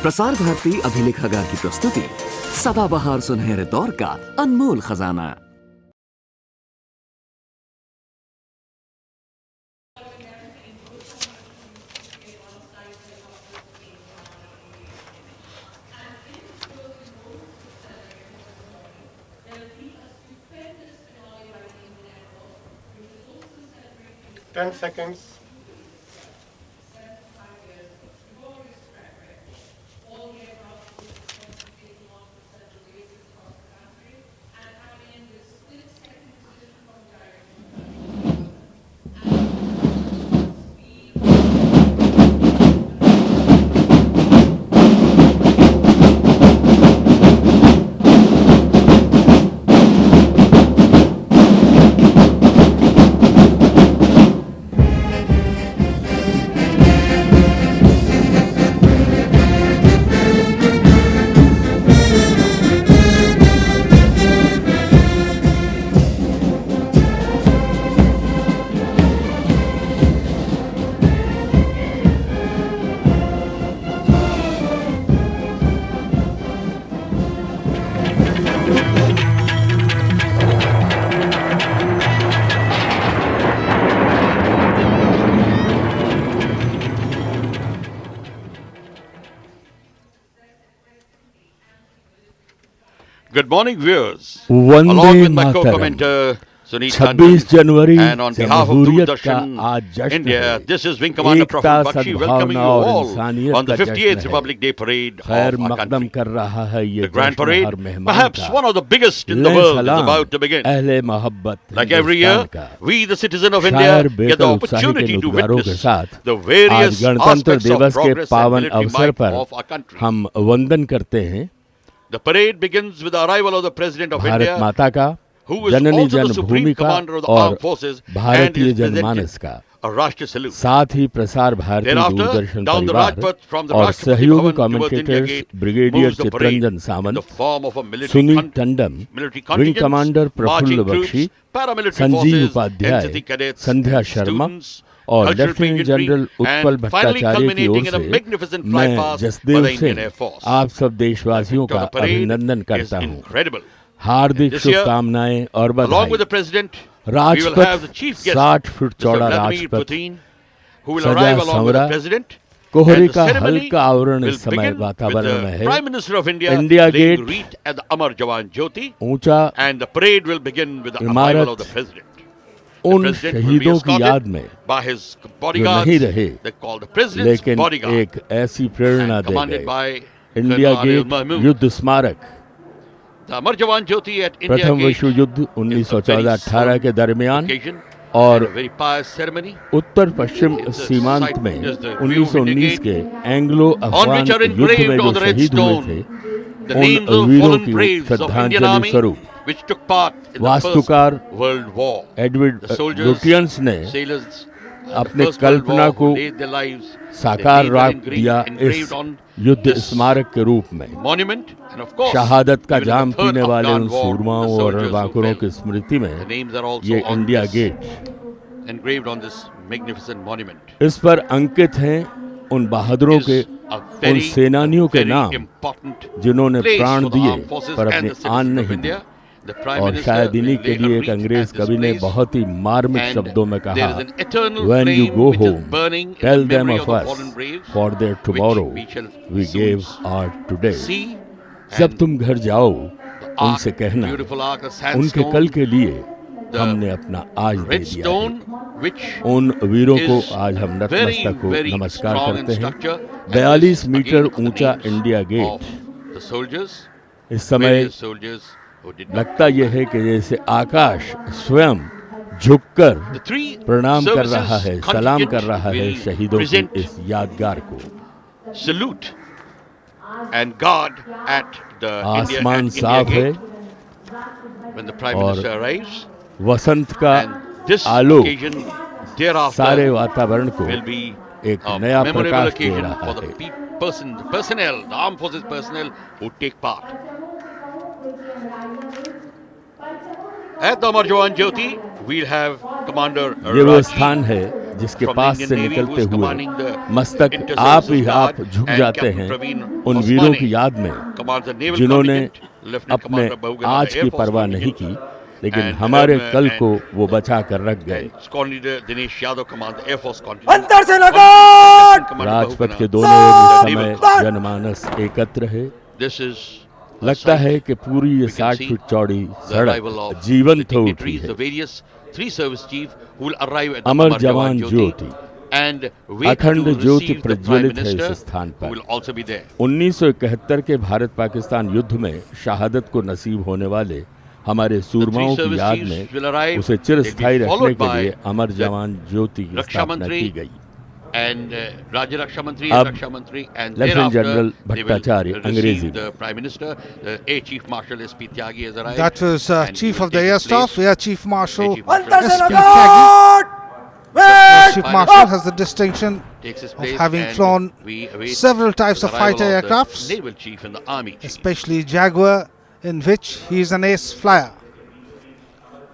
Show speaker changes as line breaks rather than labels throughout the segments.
प्रसार भारती अभिलेखागार की प्रस्तुति सदाबहार सुनहरे दौर का अनमोल खजाना।
Ten seconds.
Good morning, viewers.
Vande
Along with my
Mataram.
co-commentator Sunit
26 January
and on behalf of
जमहूरियत का
Doordarshan
आज जश्न
India,
है।
this is Wing Commander
Ekta,
Praful Bakshi welcoming you
सद्भावना और
all
इंसानियत
on the
का
58th
जश्न है।
Republic Day parade
खैर
of our
मकदम
country.
कर रहा है ये
The Grand
जश्न
Parade,
हर मेहमान
perhaps
का।
one of the biggest in the
ले
world, is
सलाम
about to begin.
अहले मोहब्बत
Like every
हिंदुस्तान
year,
का।
we, the citizens of
शायर
India, get the
बेहतर उत्साही के
opportunity to
नुतगारों के
witness
साथ
the
आज
various
गणतंत्र
aspects of
दिवस के
progress and
पावन
military
अवसर
might
पर
of our country.
हम वंदन करते हैं
The parade begins with the arrival of the President of
Bharat
India,
माता का,
who is
Janani
also the
Janmabhoomi
Supreme
का
Commander of the
और
Armed Forces, and
भारतीय
is
जनमानस
presented
का।
a Rashtriya salute.
साथ ही Prasar Bharati
Thereafter,
Doordarshan
down the
परिवार
Rajpath from the
और
Rashtrapati
सहयोगी
Bhavan towards India
commentators
Gate
brigadier
moves the parade
Chitranjan
in
Samant,
the form of a military
Sunil Tandon,
military
wing commander
contingents,
Prafull
marching
Bakshi,
troops, paramilitary
Sanjeev
forces,
Upadhyay,
NCC cadets,
Sandhya Sharma
students,
और
cultural
lieutenant
pageantry,
general Utpal
and finally
Bhattacharya की ओर
culminating in a
से
magnificent
मैं
flypast by
Jasdev
the Indian
Singh
Air Force.
आप सब देशवासियों
The
का
parade
अभिनंदन
is
करता हूँ।
incredible.
हार्दिक
This year,
शुभकामनाएं और
Along with
बधाई।
the President, we will have the
Rajpath
chief guest,
60 foot
Mr.
चौड़ा
Vladimir
Rajpath
Putin, who will
सजा
arrive along with the
Sanwara,
President.
कोहरे
And the
का
ceremony
हल्का आवरण
will
इस समय
begin with
वातावरण में
the
है।
Prime Minister of India
India
laying
gate
wreath at the Amar Jawan Jyoti,
ऊंचा
and the parade will begin with the
इमारत
arrival of the President. The
उन
President will be
शहीदों की याद
escorted
में
by his
जो
bodyguards,
नहीं रहे,
they call the President's
लेकिन
bodyguard,
एक ऐसी प्रेरणा
and
दे
commanded
गए।
by
India
Colonel Anil
gate
Mahmood.
युद्ध स्मारक
The Amar Jawan Jyoti at India
प्रथम
Gate
विश्व युद्ध
is a very
1914-18 के दरमियान
occasion
और
and a very pious ceremony.
Uttar Paschim
It's a
सीमांत
sight-
में
is the view of India
1919
Gate,
के Anglo
on
Afghan
which are
युद्ध में
engraved
जो
on the red
शहीद हुए
stone
थे,
the
उन
names of
वीरों
fallen
की
braves of Indian
श्रद्धांजलि
Army
स्वरूप
which took part in the
वास्तुकार
First World War.
Edward
The soldiers,
Lutyens ने
sailors,
अपने
the First World
Kalpana
War
को
who laid their lives,
साकार
they laid
राख
their
दिया
engraved
इस
on
युद्ध
this
स्मारक के रूप में।
monument, and of course,
शहादत का
even in the
jam
Third
पीने वाले
Afghan
उन
War,
सूरमाओं
the
और
soldiers who
रणबांकुरों
fell.
की स्मृति
The
में
names are also
ये
on
India
this,
gate
engraved on this magnificent monument.
इस पर अंकित हैं उन बहादुरों
Is
के,
a
उन
very,
सेनानियों के
very
नाम
important
जिन्होंने
place
प्राण
for the
दिए
armed forces
पर
and
अपनी
the citizens
आन
of
नहीं दी।
India. The Prime
और
Minister
शायद इन्हीं
will
के
lay a
लिए एक
wreath
अंग्रेज
at this
कवि ने
place,
बहुत ही मार्मिक
and
शब्दों में
there
कहा,
is an eternal
When you
flame
go
which is
home,
burning in
tell
the
them
memory
of
of the
us,
fallen braves,
for their
which
tomorrow
we shall
we
soon
gave our today.
see.
जब
And
तुम घर जाओ
the
उनसे
ark,
कहना,
beautiful ark of
उनके कल
sandstone,
के लिए
the
हमने अपना आज दे
red
दिया
stone,
है।
which
उन वीरों को
is
आज हम
very,
नतमस्तक हो
very
नमस्कार
strong in
करते हैं।
structure, and
42
this
metre
again are the
ऊंचा
names
India
of
gate
the soldiers,
इस समय
various soldiers who did not
लगता यह है कि जैसे आकाश स्वयं झुककर
The three
प्रणाम कर
services
रहा है, सलाम कर
contingent
रहा है
will
शहीदों की
present
इस यादगार को।
salute and guard at the India,
आसमान
at India
साफ है
Gate when the Prime
और
Minister arrives,
वसंत का
and this
आलोक
occasion
सारे
thereafter
वातावरण को
will be
एक
a
नया
memorable
प्रकाश दे
occasion
रहा
for the
है।
personnel, the armed forces personnel who take part. At the Amar Jawan Jyoti, we'll have Commander
ये वो
Rajiv
स्थान है जिसके
from the
पास
Indian
से
Navy, who
निकलते
is
हुए
commanding the
मस्तक आप
Inter-Services
ही आप
Guard,
झुक
and
जाते
Captain
हैं
Praveen
उन वीरों
Osmani
की याद में
commands the naval
जिन्होंने
contingent, Lieutenant
अपने
Commander Bahugana
आज
Air
की
Force
परवाह नहीं
contingent,
की, लेकिन
and,
हमारे कल
and-
को वो बचा कर रख गए।
and Squadron Leader Dinesh Yadav commands the Air Force contingent.
अंतर से नकार!
Lieutenant Commander
राजपथ
Bahugana
के दोनों ओर इस
the
समय
naval contingent.
जनमानस एकत्र है।
This is a
लगता
sight
है कि पूरी ये
we can
60
see
फीट चौड़ी
the arrival
सड़क
of
जीवंत
the
हो उठी
dignitaries,
है।
the various three service chief who will arrive at the
Amar
Amar
जवान
Jawan
Jyoti
Jyoti and wait
अखंड
to
Jyoti
receive the Prime
प्रज्वलित है
Minister
इस स्थान
who
पर।
will also be there.
1971 के भारत पाकिस्तान युद्ध में शहादत को नसीब होने वाले हमारे सूरमाओं की
service
याद
chiefs
में
will arrive.
उसे चिरस्थायी
They'll be
रखने
followed
के लिए
by
अमर
the
जवान ज्योति की
Raksha
स्थापना
Mantri
की गई।
and Rajya Raksha Mantri
अब
and Raksha Mantri, and
Lieutenant
thereafter
General
they will
Bhattacharya अंग्रेजी
receive the Prime Minister. The Air Chief Marshal S.P. Tyagi has arrived.
That was
and he
Chief
will
of the
take
Air
his
Staff,
place.
Air Chief Marshal.
Air Chief Marshal
अंतर से
S.P.
नकार!
Air Chief
Pilot
Marshal has the distinction
takes his
of
place,
having
and
flown
we await
several types
the
of
arrival
fighter
of the
aircrafts,
Naval Chief and the Army Chief.
especially Jaguar, in which he is an ace flyer.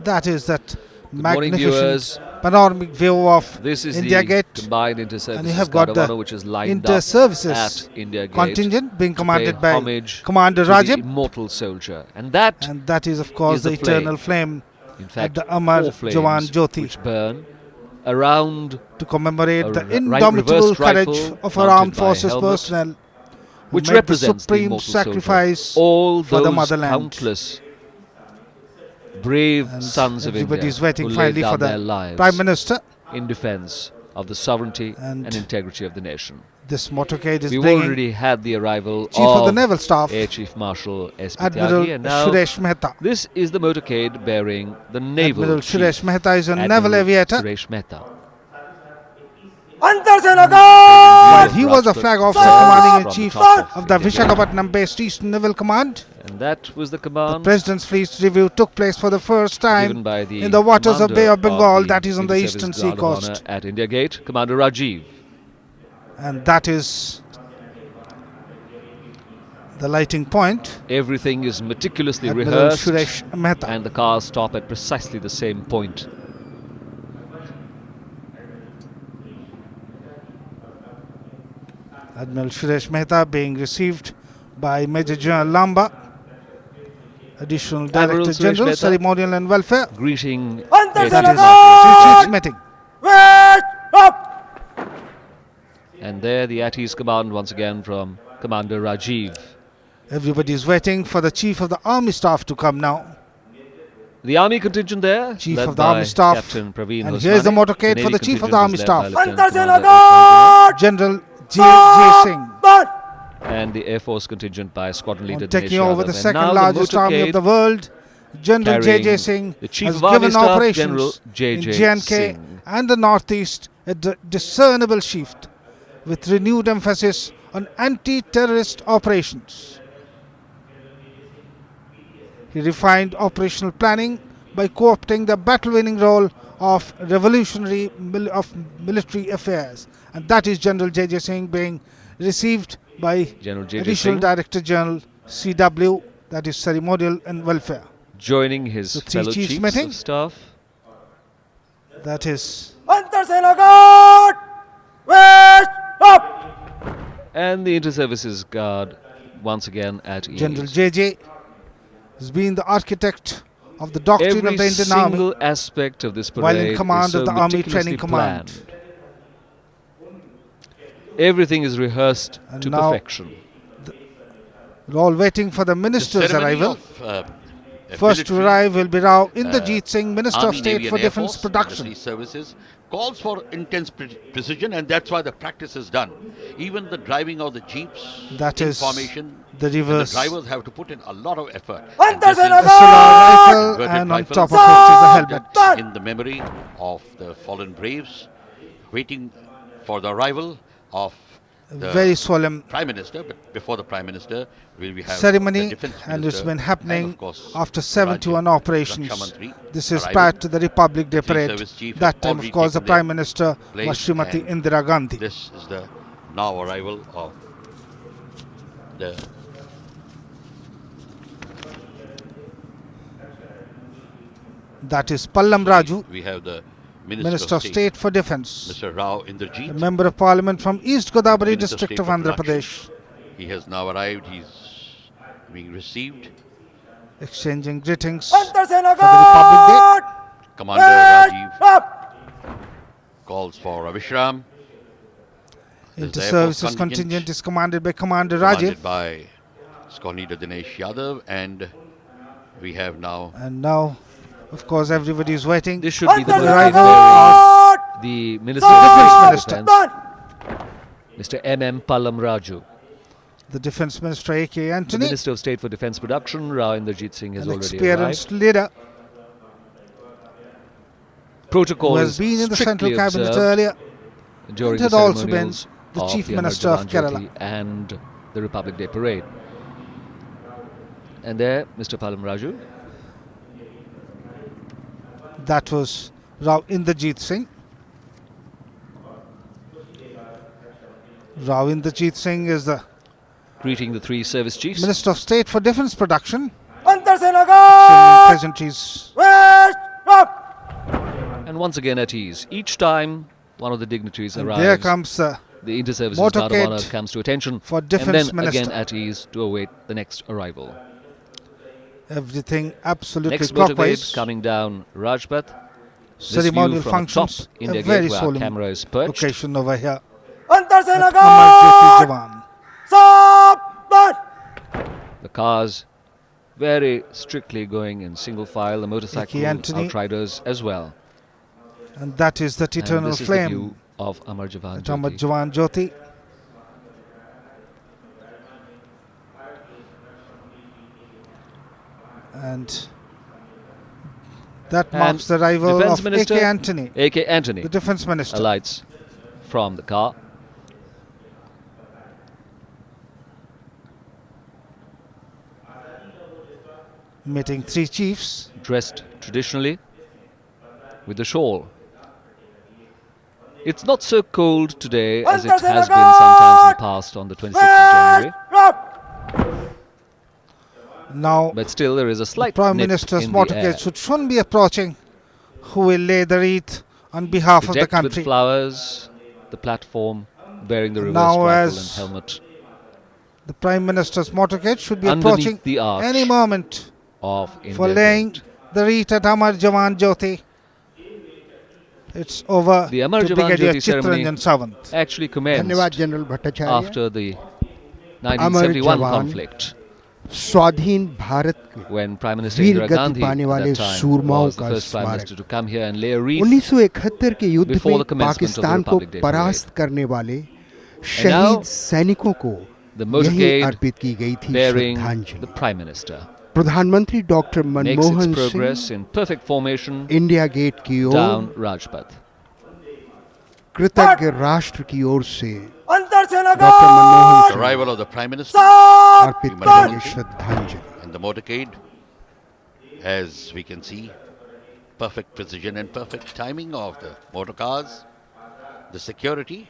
That is that
morning,
magnificent
viewers.
panoramic view of
This is
India
the
Gate,
combined
and you
inter-services
have
guard
got
of
the
honor which is lined
inter-services
up at India Gate
contingent being
to
commanded
pay
by
homage
Commander
to the
Rajib,
immortal soldier, and that
and that is of course
is
the
the flame.
eternal flame
in fact
the Amar
4 flames
Jawan Jyoti,
which burn around,
to commemorate
a
the
right
indomitable
reversed
courage
rifle
of our
mounted
armed
by
forces
helmet,
personnel, who
which
made the
represents the
supreme
immortal
sacrifice
soldier. All
for the
those
motherland.
countless brave
And
sons of India
everybody is waiting
who laid
finally
down
for
their
the
lives
Prime Minister.
in defense of the sovereignty
And
and integrity of the nation.
This motorcade is
We've
bringing
already had the arrival
Chief of the Naval Staff,
Air Chief Marshal S.P.
Admiral
Tyagi, and now
Suresh Mehta.
this is the motorcade bearing the naval
Admiral
chief,
Suresh Mehta is a
Admiral
naval aviator.
Suresh Mehta.
अंतर से नकार!
While he was a flag officer commanding in
From
chief
the top
of the
India Gate.
Visakhapatnam-based Eastern Naval Command,
And that was the
the
command
President's Fleet Review took place for the first
given
time
by the
in the waters of
commander
Bay of Bengal,
the
that is on the
Inter-Service
eastern
Guard of Honor
seacoast.
at India Gate, Commander Rajiv.
And that is the lighting point.
Everything is meticulously
Admiral
rehearsed,
Suresh Mehta.
and the cars stop at precisely the same point.
Admiral Suresh Mehta being received by Major General Lamba, Additional
Admiral
Director
Suresh
General,
Mehta.
Ceremonial and Welfare.
Greeting
अंतर
Air
से
Chief
Chief
नकार!
meeting.
Wait up!
And there the ATI's command once again from Commander Rajiv.
Everybody is waiting for the Chief of the Army Staff to come now.
The army contingent there,
Chief
led
of the
by
Army Staff.
Captain Praveen
And here's the
Osmani.
motorcade for
Navy
the Chief of
contingent
the Army
is led
Staff.
by Lieutenant
अंतर से
Commander
नकार!
General J. Singh,
But
and the Air Force contingent by Squadron Leader
on
Dinesh
taking over
Yadav.
the
And
second
now
largest army of
motorcade
the world. General J.
carrying
Singh
the Chief
has
of Army
given
Staff,
operations
General J.
in J&K
Singh.
and the Northeast a discernible shift with renewed emphasis on anti-terrorist operations. He refined operational planning by co-opting the battle-winning role of revolutionary military affairs, and that is General J. Singh being received by
General J.J.
Additional
Singh
Director General CW, that is Ceremonial and Welfare.
joining his
The three
fellow
chiefs
chiefs
meeting.
of staff.
That is
अंतर से नकार! Wait up!
And the Inter-Services Guard once again at ease.
General JJ has been the architect of the doctrine
Every
of the Indian
single
Army
aspect of this
while in
parade
command
is so
of the Army
meticulously
Training Command.
planned. Everything is rehearsed
And
to
now
perfection.
We're all waiting for the minister's
ceremony
arrival.
of,
First to
military,
arrive will be Rao Inderjeet Singh, Minister
Army,
of State
Navy
for
and Air
Defence
Force,
Production.
military services, calls for intense precision, and that's why the practice is done. Even the driving of the jeeps
That
in
is
formation,
the
and
reverse.
the drivers have to put in a lot of effort.
Antar
And this is
Senator!
SLR rifle
inverted
and on
rifle
top of it is a helmet.
in the memory of the fallen braves, waiting for the arrival of the
Very solemn
Prime Minister. But before the Prime Minister, we have the
ceremony,
Defence
and it's
Minister
been happening
and of course
after 71
Rajya
operations.
Raksha Mantri
This is
arrival.
prior to the Republic Day
Three
parade.
service chief
That
have
time, of
already
course, the
taken their
Prime Minister
place,
was Srimati
and
Indira Gandhi.
This is the now arrival of the
That is Pallam Raju.
We have the
Minister of State for Defence,
Mr. Rao
the
Inderjeet,
Member of Parliament from East Godavari
Minister of
district
State
of
for
Andhra
Production.
Pradesh,
he has now arrived. He's being received.
exchanging greetings
Antar Sena
for the Republic Day.
Guard!
Commander
West
Rajiv
up!
calls for a Vishram. This is the Air Force
Inter-services contingent is commanded by Commander
commanded
Rajiv.
by Squad Leader Dinesh Yadav, and we have now
And now, of course, everybody is waiting.
This should be the
Antar Sena
moment
Guard!
where the Minister of
Defence
State
Minister.
for
Stand!
Defence, Mr. M.M. Pallam Raju,
The Defence Minister A.K.
the
Antony,
Minister of State for Defence Production, Rao Inderjeet Singh, has
an
already
experienced
arrived.
leader
Protocol
who
is
has been in the Central
strictly
Cabinet
observed
earlier,
during
and
the
had also been
ceremonials
the
of
Chief
the
Minister
Amar
of
Jawan
Kerala.
Jyoti and the Republic Day Parade. And there, Mr. Pallam Raju,
That was Rao Inderjeet Singh. Rao Inderjeet Singh is the
greeting the three service chiefs.
Minister of State for Defence Production.
Antar Sena
Sending
Guard!
pleasantries.
West up!
And once again at ease. Each time one of the dignitaries
And
arrives,
there comes
the Inter-Services Guard of
motorcade
Honour comes to attention,
for
and
Defence
then
Minister.
again at ease to await the next arrival.
Everything absolutely
Next motorcade
clockwise.
coming down Rajpath. This
Ceremonial
view from
functions.
atop India
A very
Gate where our
solemn
camera is perched.
occasion over here.
Antar Sena
At Amar Jyoti
Guard!
Jawan.
Stop! Stand!
The cars very strictly going in single file, the motorcycle
Antony.
outriders as well.
And that is that
And
eternal
this is the
flame
view of Amar Jawan
at Amar
Jyoti.
Jawan Jyoti. And that
And
marks the arrival
Defence
of
Minister
A.K. Antony,
A.K. Antony
the Defence Minister.
alights from the car.
Meeting three chiefs.
Dressed traditionally with the shawl. It's not so cold today as it has been sometimes in the past on the 26th of January,
Up!
Now,
but still there is a slight
Prime
nip
Minister's
in the air.
motorcade should soon be approaching, who will lay the wreath on behalf of the
Decked with
country.
flowers, the platform bearing the reversed
Now
rifle
as
and helmet
The Prime Minister's motorcade should be
Underneath
approaching
the arch
any moment
of India
for laying
Gate.
the wreath at Amar Jawan Jyoti. It's over
The Amar
to
Jawan
Brigadier
Jyoti ceremony
Chittaranjan Savant.
Actually commenced
धन्यवाद general Bhattacharya
after the 1971
Jawan
conflict,
स्वाधीन भारत के
when Prime Minister
Veer
Indira
गति
Gandhi
पाने
at
वाले
that time
सूरमाओं
was the
का
first Prime
स्मारक
Minister to come here and lay a wreath.
1971 के युद्ध
before
में
the commencement of the
Pakistan को
Republic Day
परास्त
parade.
करने वाले
now,
शहीद सैनिकों को
The
यही
motorcade
अर्पित की गई थी
bearing the
श्रद्धांजलि
Prime Minister
प्रधानमंत्री doctor
makes its
Manmohan
progress
Singh
in perfect formation
India gate की
down
ओर
Rajpath.
कृतज्ञ राष्ट्र की ओर से
Antar Sena
doctor Manmohan
Guard!
the arrival of the Prime Minister
Stop!
अर्पित
Stand!
करेंगे श्रद्धांजलि
and the motorcade. As we can see, perfect precision and perfect timing of the motor cars. The security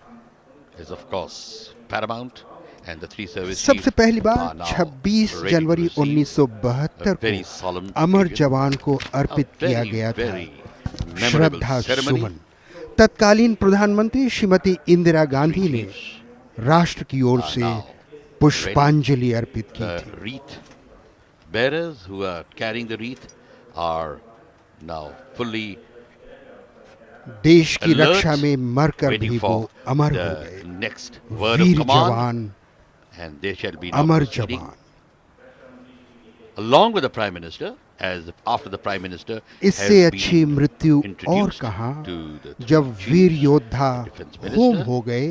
is of course paramount, and the three service
सबसे
chiefs
पहली
are
bar
now
26
ready to
January
receive
1972
a very
को
solemn
अमर
occasion,
जवान को
a
अर्पित किया
very,
गया था
very memorable
श्रद्धा
ceremony.
सुमन तत्कालीन प्रधानमंत्री श्रीमती इंदिरा गांधी ने राष्ट्र की ओर
are
से
now
पुष्पांजलि अर्पित की
The
थी
wreath bearers who are carrying the wreath are now fully
देश की
alert,
रक्षा में मरकर
waiting
भी वो
for
अमर हो
the
गए
next word of
Veer
command,
जवान
and they shall be now
Amar
proceeding
जवान
along with the Prime Minister, as after the Prime Minister
इससे
has
अच्छी
been
मृत्यु और
introduced
कहाँ
to the
जब
Chief
वीर योद्धा
Defence
होम
Minister.
हो गए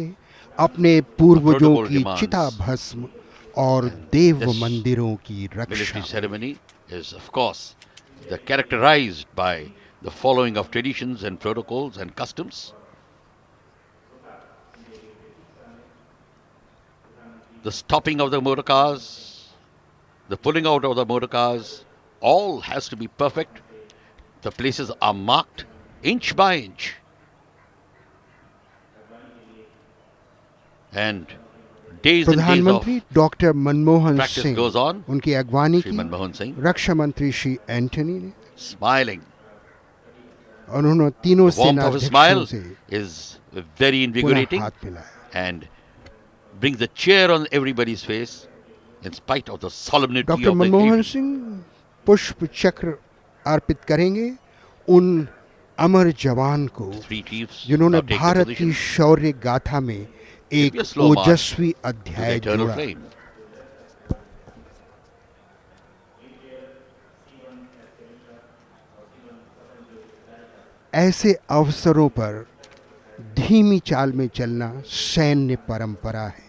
अपने पूर्वजों
protocol
की
demands
चिता भस्म और देव
this
मंदिरों की
military
Raksha
ceremony is of course characterized by the following of traditions and protocols and customs. The stopping of the motor cars, the pulling out of the motor cars, all has to be perfect. The places are marked inch by inch. And days and days
प्रधानमंत्री
of
doctor Manmohan
practice
Singh
goes on.
उनकी अगवानी
Shri
की
Manmohan Singh
रक्षा मंत्री Shri Antony ने
smiling
उन्होंने तीनों
The warmth of his
सेनाध्यक्षों
smile
से
is very
पुनः
invigorating
हाथ मिलाया।
and brings a cheer on everybody's face in spite of the solemnity
doctor
of the
Manmohan
occasion.
Singh पुष्प चक्र अर्पित करेंगे उन अमर जवान को
Three chiefs
जिन्होंने
now take their
भारत की
position.
शौर्य गाथा में
It'll be
एक
a slow march
ओजस्वी
to the
अध्याय
eternal
जोड़ा।
flame.
ऐसे अवसरों पर धीमी चाल में चलना सैन्य परंपरा है।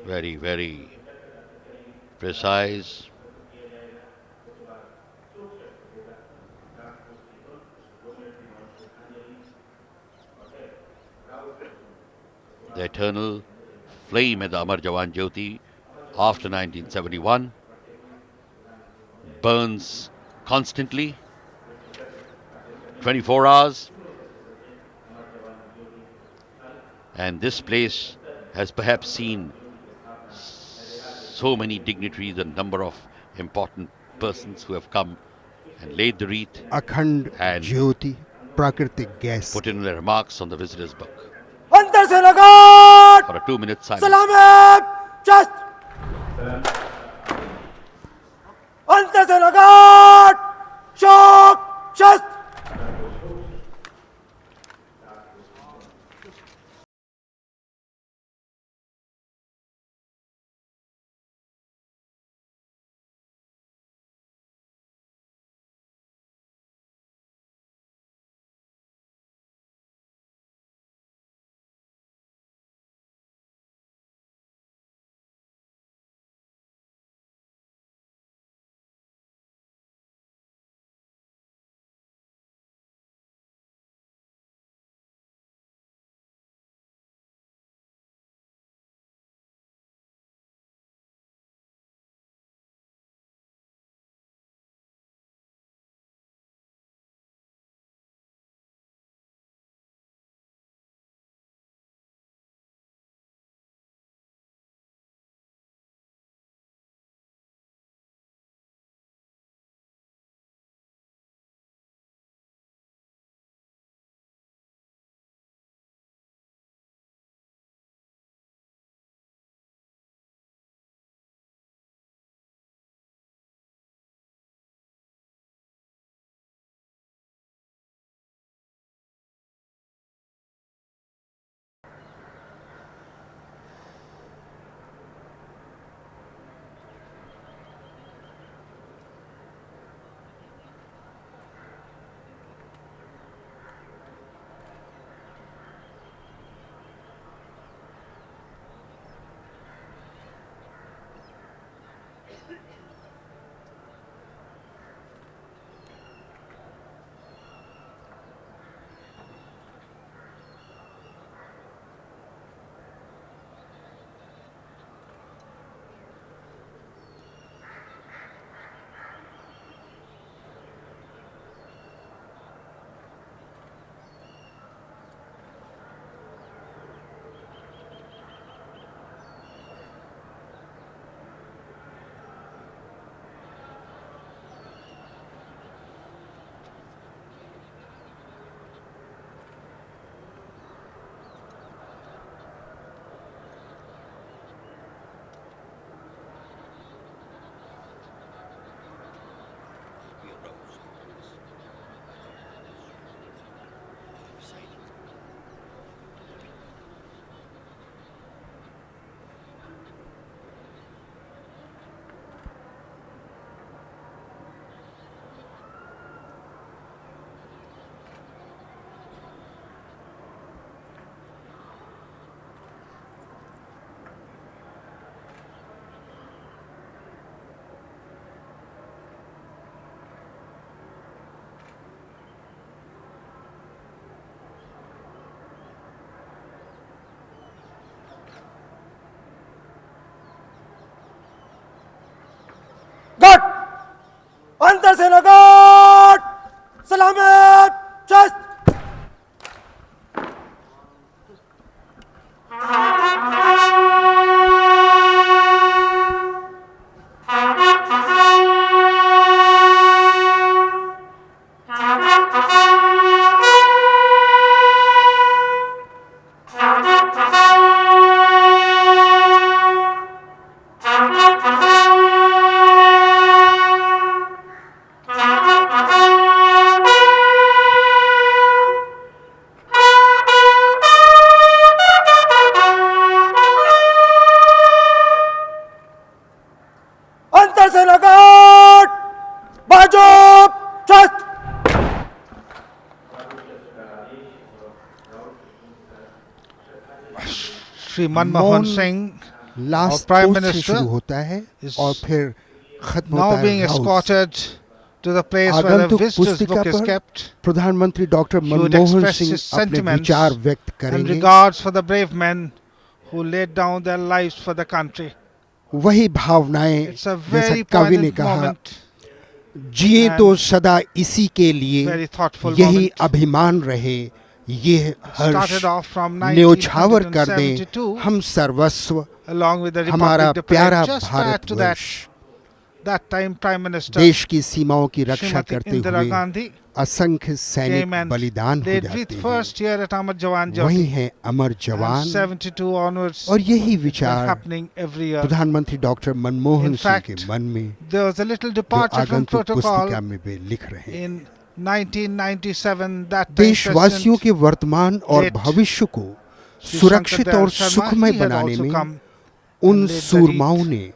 Very, very precise. The eternal flame at the Amar Jawan Jyoti after 1971 burns constantly, 24 hours. And this place has perhaps seen so many dignitaries and number of important persons who have come and laid the wreath,
अखंड
And
ज्योति प्राकृतिक gas
put in their remarks on the visitor's book
अंतर सेना guard
for a 2-minute silence.
सलामी चस्त अंतर सेना guard शौक चस्त guard अंतर सेना गार्ड सलामी चस्त
Shri Manmohan Singh,
last
Prime
post से
Minister
शुरू होता है
is
और फिर खत्म
now
होता
being
है house.
escorted to the place where the
आगंतुक
visitors
पुस्तिका
book is
पर
kept,
प्रधानमंत्री doctor
he would
Manmohan
express
Singh
his
अपने
sentiments
विचार व्यक्त
and
करेंगे।
regards for the brave men who laid down their lives for the country.
वही भावनाएं
It's a
जैसा
very
कवि ने
poignant
कहा,
moment,
जिए
and
तो सदा इसी के लिए,
very thoughtful
यही
moment.
अभिमान रहे, ये हर्ष
Started off from
न्योछावर कर दें
1972
हम सर्वस्व,
along with the
हमारा
Republic
प्यारा
Day parade. Just add to that,
Bharatvarsh
that time Prime Minister
देश की सीमाओं की रक्षा
Srimati
करते
Indira
हुए
Gandhi
असंख्य
came
सैनिक
and
बलिदान हो
they
जाते
breathed
हैं।
first here at Amar Jawan
वही
Jyoti.
है अमर
And
जवान,
72 onwards,
और यही
it's been
विचार
happening every year.
प्रधानमंत्री डॉक्टर मनमोहन
In
सिंह के
fact,
मन में
There was a little
जो
departure from
आगंतुक
protocol
पुस्तिका में वे लिख रहे हैं।
in 1997. That time
देशवासियों के वर्तमान और
late
भविष्य को
Shri
सुरक्षित
Shankar
और
Dayal Sharma,
सुखमय
he had
बनाने
also
में
come
उन
and laid the
सूरमाओं
wreath
ने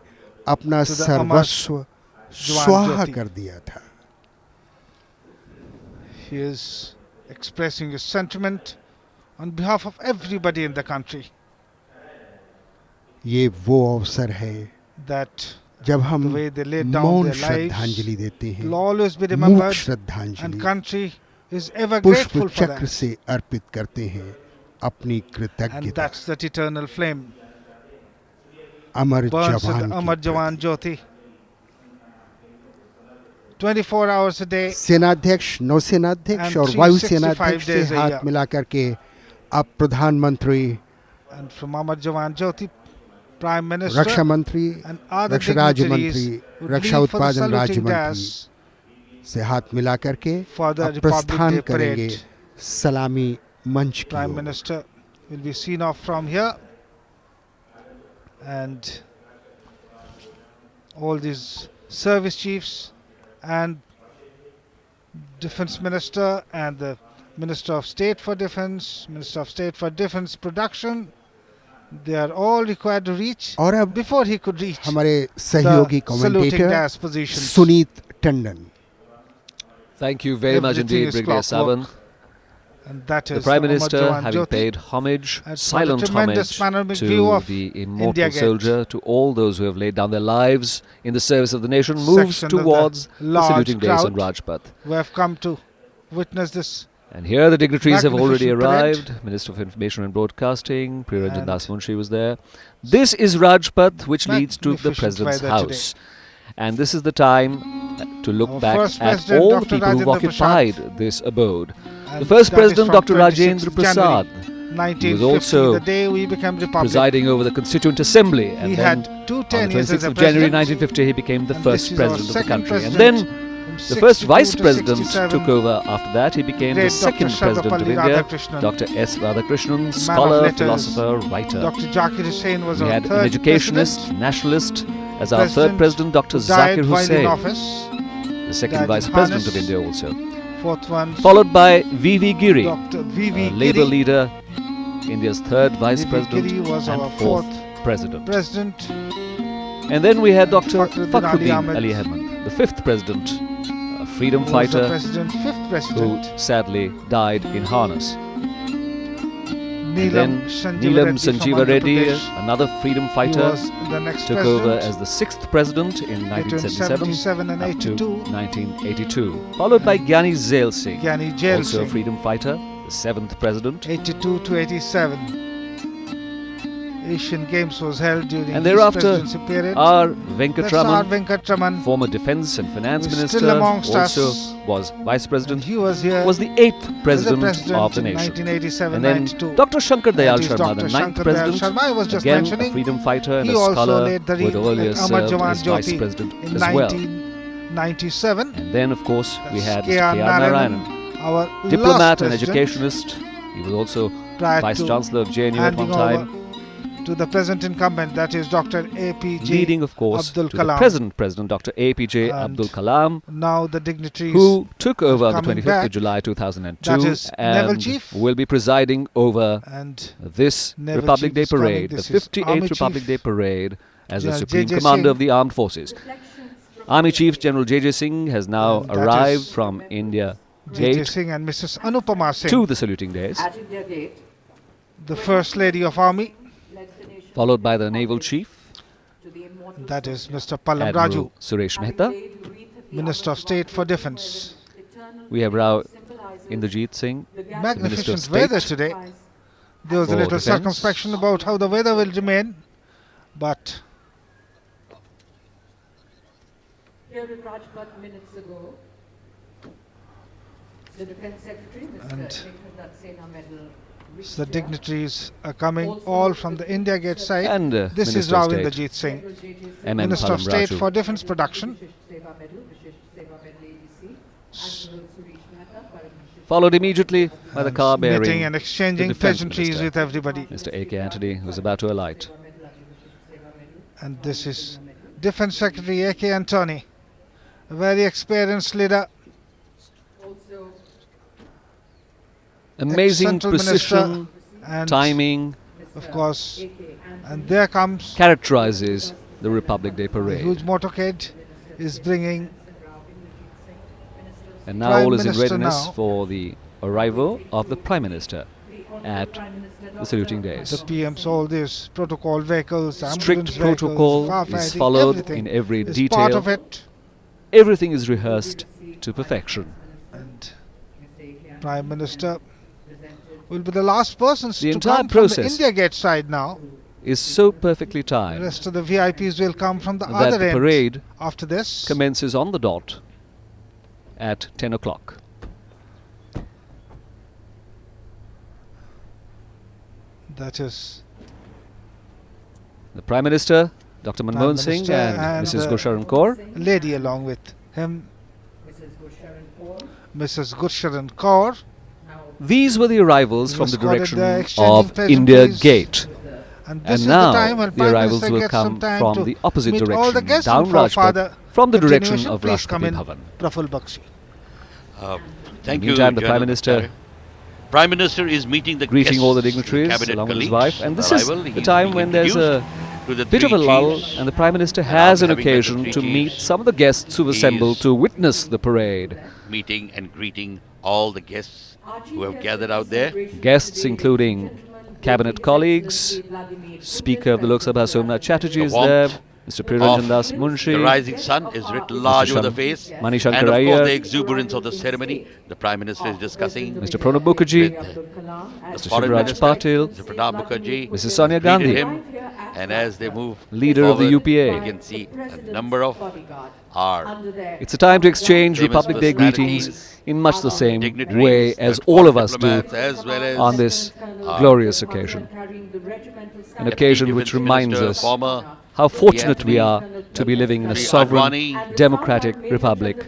अपना
to the Amar
सर्वस्व
Jawan
स्वाहा
Jyoti.
कर दिया था।
He is expressing his sentiment on behalf of everybody in the country
ये वो अवसर है
that
जब हम
the way they laid down
मौन
their lives
श्रद्धांजलि देते हैं,
will always be
मूक
remembered, and
श्रद्धांजलि
country is ever
पुष्प
grateful for
चक्र
that.
से अर्पित करते हैं अपनी
And
कृतज्ञता
that's that eternal flame
Amar
burns at
जवान
the Amar
की
Jawan Jyoti. 24 hours a day,
सेनाध्यक्ष, नौसेनाध्यक्ष
And
और
365
वायुसेनाध्यक्ष से
days a
हाथ
year.
मिलाकर के अब प्रधानमंत्री,
and from Amar Jawan Jyoti, Prime Minister
रक्षा मंत्री,
and other
रक्षा राज्य मंत्री,
dignitaries would
Raksha
leave for the
उत्पादन राज्य
saluting
मंत्री
dais
से हाथ मिलाकर के
for the
अब
Republic
प्रस्थान
Day
करेंगे
parade.
सलामी मंच की
Prime
ore.
Minister will be seen off from here, and all these service chiefs and Defense Minister and the Minister of State for Defense, Minister of State for Defense Production, they are all required to reach
और अब
before he could reach
हमारे सहयोगी
the saluting
commentator
dais positions.
Sunit Tandon.
Thank you very much
Everything
indeed,
is
Brigadier
clockwork.
Saban.
And that
The
is
Prime
Amar
Minister,
Jawan
having
Jyoti.
paid homage,
And what a
silent
tremendous
homage
panoramic view
to
of
the immortal
India Gate.
soldier, to all those who have laid down their lives in the service of the nation, moves
Section of the
towards the
large
saluting days on
crowd
Rajpath.
We have come to witness this.
And here the dignitaries have already
Magnificent parade.
arrived. Minister of Information and Broadcasting, Priyaranjan
And
Das Munshi was there. This is Rajpath, which leads to the
magnificent
President's
weather today.
house. And this is the time to look
Our
back
first
at
President,
all the
Dr.
people who've
Rajendra
occupied this abode.
And
The first
that is
President,
from
Dr.
26th
Rajendra Prasad,
January,
was
1950,
also
the day we became republic.
presiding over the Constituent Assembly. And
He
then
had two
on the
tenures as
26th
a
of January
president.
1950, he became the
And
first
this is our
president of the
second
country. And
president
then
from
the first
62
vice
to
president
67.
took over after that. He became the
Great
second
Dr.
president of
Sarvapalli
India,
Radhakrishnan.
Dr. S. Radhakrishnan,
Man of
scholar,
letters.
philosopher, writer.
Dr. Zakir Hussain was
We
our
had an
third
educationist,
president.
nationalist, as our third president, Dr.
Died
Zakir
while in
Hussain,
office.
the second
died
vice
in
president
harness.
of India also.
Fourth one,
Followed by V.V. Giri,
Dr. V.V.
a Labour
Giri.
leader, India's third vice
V.V.
president
Giri was
and
our
fourth
fourth
president.
president.
And then we had Dr.
Fakhruddin Ali
Fakhruddin
Ahmed.
Ali Ahmed, the fifth president, a freedom
Who was the
fighter
president, fifth
who
president.
sadly died in harness. And
Neelam
then
Sanjeeva
Neelam
Reddy from
Sanjeeva
Andhra
Reddy,
Pradesh.
another freedom
He
fighter,
was the next
took
president
over as the sixth president in
between
1977
77 and
up to
82.
1982. Followed by Gyani Zail Singh,
Gyani Jail
also a
Singh,
freedom fighter, the seventh president.
82 to 87. Asian Games was held during
And
his
thereafter,
presidency period.
R.
That's R.
Venkatraman,
Venkatraman.
former defense and finance
Who is
minister,
still amongst
also
us.
was vice
And
president,
he was here
was the eighth
as
president,
president
of the
in
nation.
1987
And then
92.
Dr. Shankar Dayal
That is
Sharma,
Dr.
the ninth
Shankar Dayal
president,
Sharma, I was just
again a
mentioning.
freedom fighter and
He
a
also
scholar
laid the
who had
wreath
earlier
at Amar
served
Jawan
as vice
Jyoti
president
in
as well.
1997.
And then, of course, we had Mr.
K.R.
K.R.
Narayanan,
Narayanan,
our
diplomat
last
and
president,
educationist. He was also
prior
vice
to
chancellor of JNU at
handing
one time,
over to the present incumbent, that is Dr. APJ
leading, of course,
Abdul
to the
Kalam.
present president, Dr. APJ
And
Abdul Kalam,
Now the dignitaries
who took over on the
coming
25th
back.
of July 2002
That is Naval
and
Chief.
will be presiding over
and
this
Naval
Republic
Chief
Day
is coming.
parade, the
This is
58th
Army
Republic
Chief
Day parade, as the
General
Supreme
J.J.
Commander
Singh.
of the Armed Forces. Army Chief General J.J. Singh has now
And that
arrived
is
from India
J.J.
Gate
Singh and Mrs. Anupama Singh,
to the saluting days.
the First Lady of Army.
followed by the Naval Chief,
That is Mr. Pallam
Admiral
Raju,
Suresh Mehta.
Minister of State for Defence.
We have Rao Inderjeet Singh, Minister of
Magnificent
State.
weather today. There was a
For
little
defence.
circumspection about how the weather will remain, but
Here in Rajpath minutes ago, the Defence Secretary, Mr.
And
Nikhat Sena Medal,
the dignitaries are coming all from the India Gate side.
And
This is
Minister of
Rao
State,
Inderjeet Singh,
M.M.
Minister of
Pallam
State
Raju.
for Defence Production.
Seva Medal, Vishish Seva Medal ADC, Admiral Suresh Mehta, Param Vishish
Followed immediately by the car
Meeting
bearing
and
the
exchanging
Defence
pleasantries
Minister,
with everybody.
Mr. A.K. Antony, who is about to alight.
And this is Defence Secretary A.K. Antony, a very experienced leader.
also
Amazing
Central
precision,
Minister, and
timing
of course, and there comes
characterizes the Republic Day
the
parade.
huge motorcade is bringing
And now
Prime
all is in
Minister
readiness
now.
for the arrival of the Prime Minister at the saluting
the
days.
PM's all these protocol vehicles,
Strict
ambulance vehicles,
protocol is
firefighting,
followed
everything
in every
is
detail.
part of it.
Everything is rehearsed to perfection.
And Prime Minister will be the last persons
The
to
entire
come from the
process
India Gate side now.
Is so perfectly
The
timed
rest of the VIPs will come from the
that
other
the
end
parade
after this.
commences on the dot at 10 o'clock.
That is
The Prime Minister, Dr.
Prime
Manmohan Singh,
Minister
and
and
Mrs.
the-
Gusharan Kaur.
a lady along with him,
Mrs. Gusharan Kaur.
Mrs. Gusharan Kaur.
These were the arrivals from the
escorted
direction
the exchanging
of India
pleasantries.
Gate.
And this
And
is
now
the time when
the
Prime
arrivals
Minister
will
gets
come
some time
from
to
the opposite
meet all the
direction,
guests
down
and for
Rajpath,
further
from the direction
continuation.
of
Please come
Rashtrapati
in,
Bhavan.
Praful Bakshi.
Thank you,
Meantime, the Prime
General
Minister
Secretary. Prime Minister is meeting the
greeting all the
guests,
dignitaries
cabinet
along with his
colleagues
wife. And
on
this is
arrival.
the
He is
time
being
when there's a
introduced to the
bit of a
three
lull,
chiefs.
and the Prime Minister
And
has
after
an
having met the
occasion
three
to meet
chiefs,
some of the guests who've
he
assembled
is
to witness the parade.
Meeting and greeting all the guests who have gathered out there.
Guests including cabinet colleagues, Speaker of the Lok Sabha Somnath Chatterjee is
warmth
there, Mr. Priranjan
of
Das
The
Munshi,
rising sun is written large over the face.
Mani
And
Shankar
of course,
Iyer,
the exuberance of the ceremony. The Prime Minister is discussing
Mr. Pranab Mukherjee,
the
Mr.
Foreign
Shivraj
Minister,
Patil,
Mr. Pranab Mukherjee,
Mrs. Sonia
greeted
Gandhi,
him, and as they move
leader of the
forward,
UPA.
you can see a number of our
It's a time to exchange
famous
Republic Day
personalities,
greetings in much the same
dignitaries,
way as
that
all
fought
of us do
diplomats, as well as
on this glorious occasion. An occasion which
Defence
reminds
Minister,
us
former
how fortunate we
Anthony,
are to be living in a
Sri
sovereign,
Advani,
democratic republic.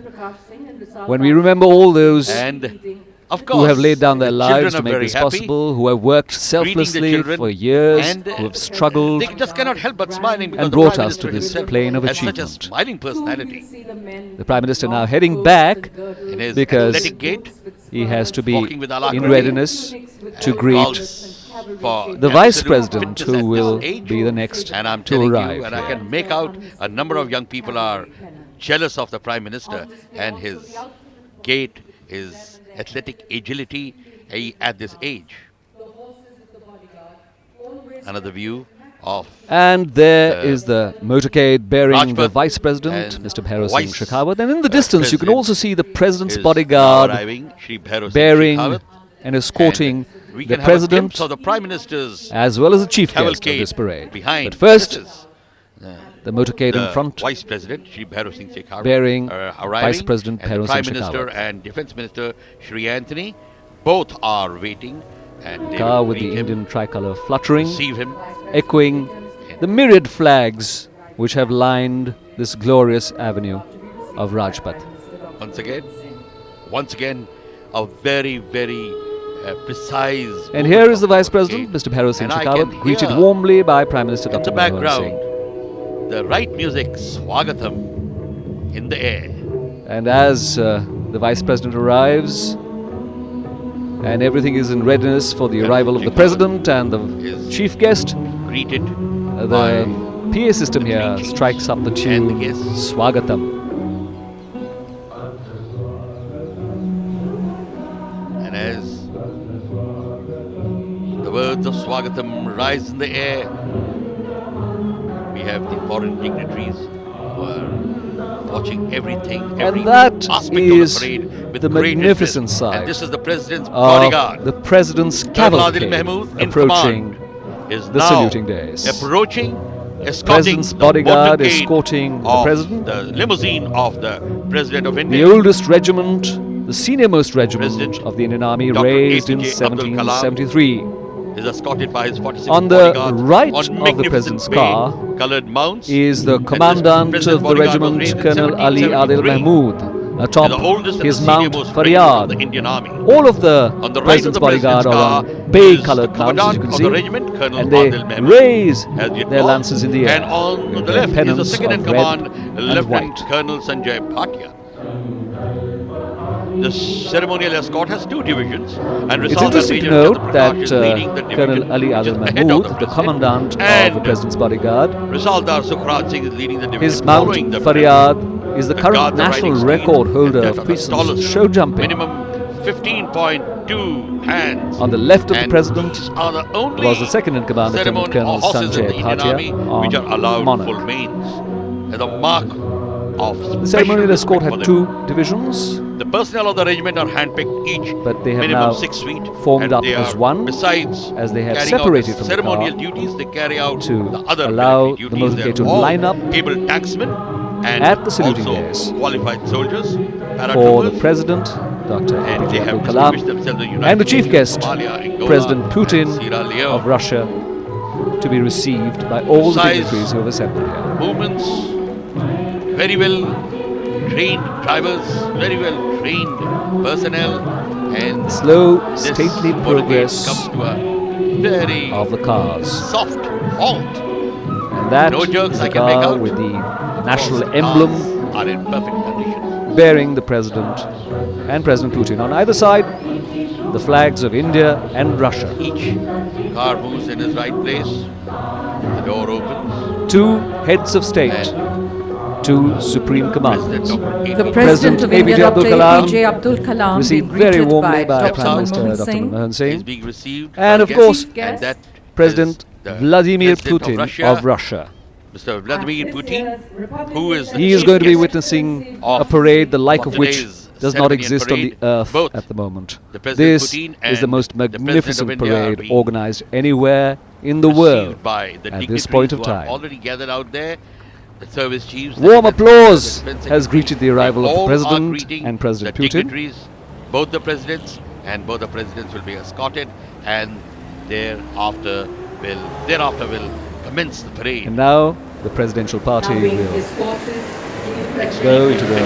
When we remember all those
and of course
who have laid down their
the
lives
children
to
are
make
very
this
happy,
possible, who have worked
greeting the
selflessly
children,
for years,
and
who have struggled,
they just cannot help but smiling because
and
the
brought
Prime
us to
Minister
this
himself
plane of
has such a
achievement.
smiling personality.
The Prime Minister now heading back
In his
because
athletic gait,
he has to be
walking with alacrity,
in readiness to greet
calls for
the Vice
absolute
President,
fitness
who
at
will
this age.
be the next
And I'm
to
telling
arrive.
you, and I can make out a number of young people are jealous of the Prime Minister and his gait, his athletic agility at this age. Another view of
And there
the
is the motorcade bearing the
Rajpath
Vice President,
and
Mr. Bhairav Singh
Vice
Shekhawat. And in the distance, you can
President
also see the President's
is
bodyguard
now arriving, Shri Bhairav Singh
bearing
Shekhawat.
and escorting
And we
the
can have a
President
glimpse of the Prime Minister's
as well as the Chief Guest of
cavalcade
this parade.
behind.
But first,
This is,
the motorcade in
the
front,
Vice President, Shri Bhairav Singh Shekhawat,
bearing
arriving,
Vice President
and the
Bhairav
Prime
Singh
Minister
Shekhawat.
and Defence Minister Shri Anthony, both are waiting, and they
car
will
with the
greet him,
Indian tricolour fluttering,
receive him.
echoing the myriad flags which have lined this glorious avenue of Rajpath.
Once again, a very, very precise.
And
movement
here is
of
the Vice
motorcade.
President, Mr. Bhairav Singh
And I
Shekhawat,
can
greeted
hear
warmly by Prime Minister
in the
Dr. Manmohan
background
Singh.
the right music, Swagatam, in the air.
And as the Vice President arrives, and everything is in readiness for the arrival of the President and the
Is
Chief Guest,
greeted
the
by
PA system here
chiefs
strikes up the
and the
tune
guests.
Swagatam.
And as the words of Swagatam rise in the air, have the foreign dignitaries who are watching everything, every
And that
aspect
is
of the parade with
the
great
magnificent
interest.
side
And this is the president's
of
bodyguard.
the President's
Colonel Adil
cavalcade
Mahmood in
approaching
command is
the
now
saluting days.
approaching, escorting
President's
the
bodyguard
motorcade
escorting the
of
President.
the limousine of the President of
The
India.
oldest regiment, the senior-most regiment
President
of the Indian Army,
Dr.
raised in
APJ Abdul Kalam
1773.
is escorted by his 46
On the
bodyguards
right
on
of the
magnificent
President's
bay
car
colored mounts.
is the
And this
commandant
President's
of the
bodyguard was
regiment,
raised in
Colonel Ali Adil
1773.
Mahmood,
The
atop
oldest and
his
the
mount
senior-most regiment of the
Faryad.
Indian Army.
All of the
On the right of
President's
the
bodyguard
President's
are
car
on bay-colored
is the
mounts, as you
commandant
can
of
see,
the regiment, Colonel
and they
Adil Mahmood,
raise
as we
their
know.
lances in the air.
And on
with
the
their
left is the
pennants
second in
of red
command,
and
Lieutenant
white.
Colonel Sanjay Bhatia. The ceremonial escort has two divisions, and
It's
Risal
interesting to
Major
note
Chandra
that
Prakash is leading the division
Colonel Ali
which is
Adil
ahead of
Mahmood,
the
the
President,
commandant of
and
the President's bodyguard,
Risaldar Sukhraj Singh is leading the division
his mount
following the
Faryad is the
The
current
guards are
national
riding
record
speed
holder
at
of
the
Pearson's
tallest
show jumping.
minimum 15.2 hands.
On the left of the
And
President
these are the only
was the second in command, Lieutenant
ceremonial
Colonel
horses in the
Sanjay
Indian Army
Bhatia
which are allowed
on Monarch.
full mains as a mark of
The ceremonial
special
escort
respect
had
for them.
two divisions,
The personnel of the regiment are handpicked each
but they have
minimum
now
6 feet,
formed
and
up
they
as
are,
one,
besides
as they have
carrying out
separated
the
from the
ceremonial
car
duties, they carry out
to
the other
allow
military
the
duties.
motorcade
They
to
are all
line up
able taxmen and
at the saluting
also
days
qualified soldiers,
for the
paratroopers,
President, Dr.
and they
APJ
have
Abdul
distinguished
Kalam,
themselves in the
and the
United
chief
Nations,
guest,
Somalia, Angola,
President
and
Putin
Sierra Leone.
of Russia, to be received by all the
Besides
dignitaries who have assembled here.
movements, very well trained drivers, very well trained personnel, and
Slow,
this
stately
motorcade
progress
comes to a very
of the cars.
soft halt.
And that
No jerks
is
I
the
can make
car
out.
with the national
Because the
emblem
cars are in perfect condition.
bearing the President and President Putin. On either side, the flags of India and Russia.
Each car moves in his right place. The door opens.
Two heads of state,
And
two supreme
President
commanders.
Dr.
The
APJ
President of India,
APJ Abdul
Dr.
Kalam,
APJ Abdul Kalam,
received
being
very
greeted
warmly by
Dr.
Prime Minister
Manmohan
Dr.
Singh.
Manmohan
is
Singh
being received
and
by
of
guests,
course
and that
President
is the
Vladimir
President
Putin
of
Russia.
Mr. Vladimir Putin, who is the
He is
chief
going to be
guest
witnessing
of
a parade the like of which
today's
does not
ceremony and
exist on the
parade.
earth
Both
at the moment.
the President
This
Putin
is the
and
most
the President of
magnificent
India are
parade
being
organized anywhere in the
received
world
by the
at this
dignitaries
point of
who are
time.
already gathered out there. The service chiefs, the
Warm
defense
applause
ministers, the defense
has
secretary,
greeted the arrival
they
of the
all are
President
greeting
and President
the
Putin.
dignitaries, both the presidents, and both the presidents will be escorted, and thereafter will commence the parade.
And now the presidential party
Now being
will
escorted
go into the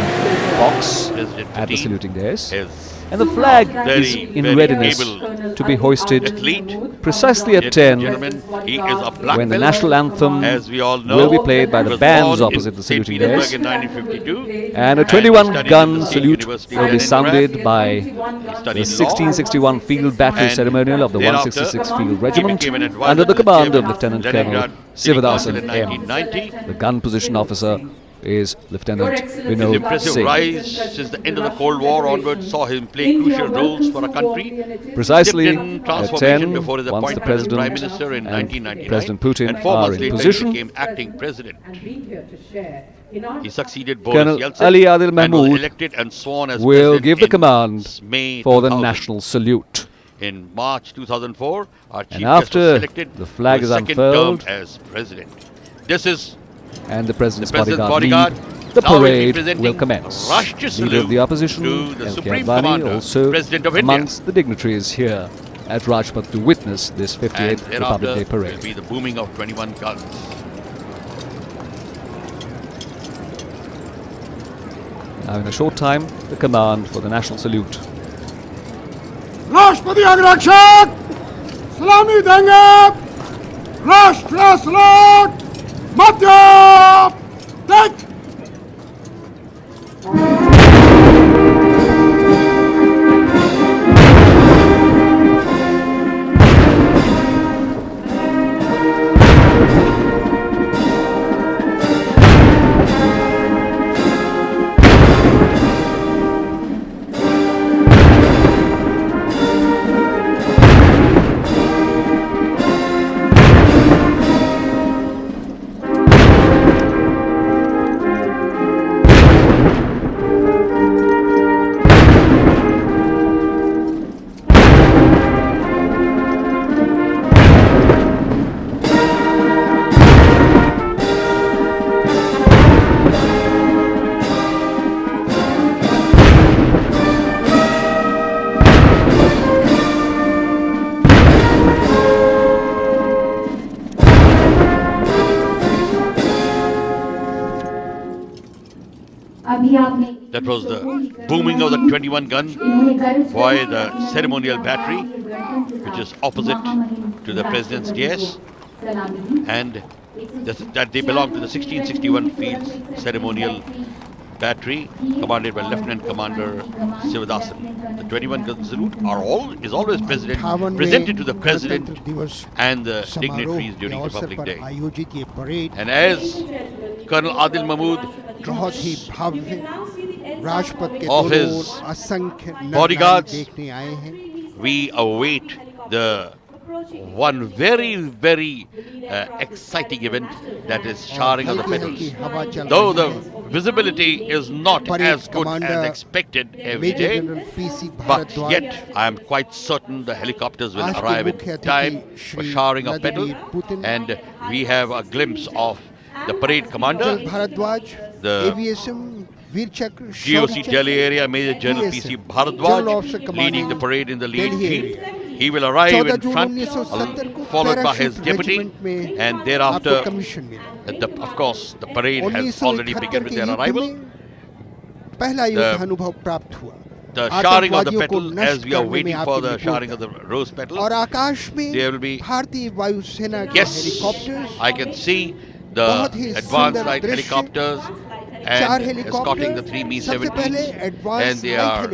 box
President
at the
Putin
saluting days.
is
And the flag
very,
is in
very
readiness
able
to be hoisted
athlete.
precisely at
Ladies
10
and gentlemen, he is a black
when the
belt,
national anthem
as we all know,
will be played by
He
the
was
bands
born
opposite
in
the
St.
saluting
Petersburg
days.
in 1952.
And a
And he
21
studied at
gun
the State
salute
University
will
of
be
Leningrad.
sounded by
He
the
studied law.
1661 Field Battery
And
Ceremonial of the
thereafter,
166 Field
he
Regiment
became an advisor
under the
to the
command of
chairman
Lieutenant
Leningrad
Colonel
City Council
Sivadasan
in
M.
1990.
The gun position officer is Lieutenant
His
Vinod
impressive
Singh.
rise since the end of the Cold War onwards saw him play crucial roles for a country.
Precisely
Stepped in
at
transformation
10,
before his
once the
appointment as Prime
President
Minister in
and
1999,
President Putin
and 4
are
months
in
later
position,
he became acting president.
and being here to share in our
He succeeded
Colonel
Boris Yeltsin
Ali Adil
and was
Mahmood
elected and sworn as
will
president
give the
in
command
May
for the
2000.
national salute.
In March 2004, our chief
And
guest was
after
selected
the flag
for
is
his second
unfurled
term as president. This is
And the President's,
the President's
bodyguard
bodyguard.
lead, the
Now will be
parade
presenting
will commence.
Rashtriya
Leader
salute
of the opposition,
to the
L.K.
Supreme
Advani,
Commander,
also
President of India.
amongst the dignitaries here at Rajpath to witness this
and
58th Republic
thereafter
Day parade.
will be the booming of 21 guns.
Now in a short time, the command for the national salute.
राष्ट्रपति अग्रक्षक सलामी देंगे राष्ट्रीय salad मध्य देख
That was the booming of the 21 gun by the ceremonial battery, which is opposite to the President's dais, and that they belong to the 1661 Field Ceremonial Battery, commanded by Lieutenant Commander Sivadasan. The 21 gun salute is always presented to the President and the dignitaries during the public day. And as Colonel Adil Mahmood of his bodyguards, we await the one very, very exciting event, that is showering of the petals. Though the visibility is not as good as expected every day, but yet I am quite certain the helicopters will arrive in time for showering of petals, and we have a glimpse of the parade commander, the GOC Delhi area Major General P.C. Bharadwaj, leading the parade in the lead jeep. He will arrive in front, followed by his deputy, and thereafter, of course, the parade has already begun with their arrival. The showering of the petal, as we are waiting for the showering of the rose petals, there will be, yes, I can see the advanced light helicopters and escorting the 3 Mi-17s, and they are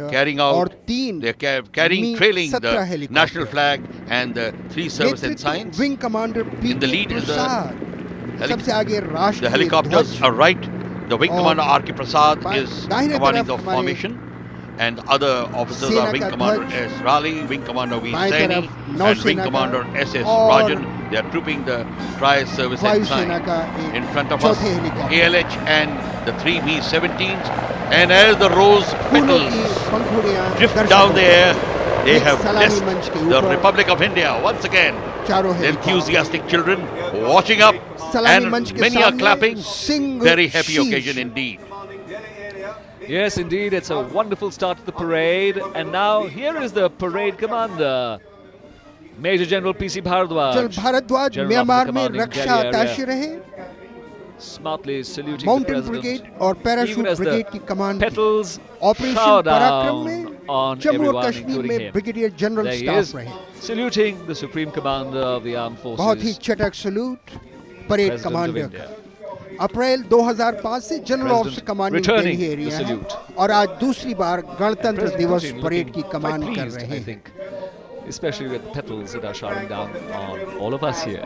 carrying out, trailing the national flag and the 3 service ensigns.
Wing Commander
In the lead is the helicopters are right. The Wing Commander R.K. Prasad is commanding the formation, and other officers are Wing Commander S. Raleigh, Wing Commander V. Saini, and Wing Commander S.S. Rajan. They are trooping the tri-service ensign. In front of us, ALH and the 3 Mi-17s. And as the rose petals drift down the air, they have blessed the Republic of India once again. Enthusiastic children watching up, and many are clapping. Very happy occasion indeed.
Yes, indeed, it's a wonderful start to the parade. And now here is the parade commander, Major General P.C. Bharadwaj,
Myanmar में रक्षा अटैचे रहे,
smartly saluting
Mountain
the President,
Brigade और parachute brigade की कमान
petals
operation
shower
पराक्रम
down
में
on
Jammu और
everyone,
Kashmir
including
में
him.
Brigadier general
There he
staff
is,
रहे,
saluting the Supreme Commander of the Armed
बहुत ही
Forces,
चटक salute parade
President of
commander
India.
का। अप्रैल 2005 से general officer commanding
returning
Delhi
the
area है
salute.
और आज दूसरी बार गणतंत्र
President
दिवस
Putin
परेड
looking
की कमान
quite
कर
pleased,
रहे
I
हैं।
think, especially with the petals that are showering down on all of us here.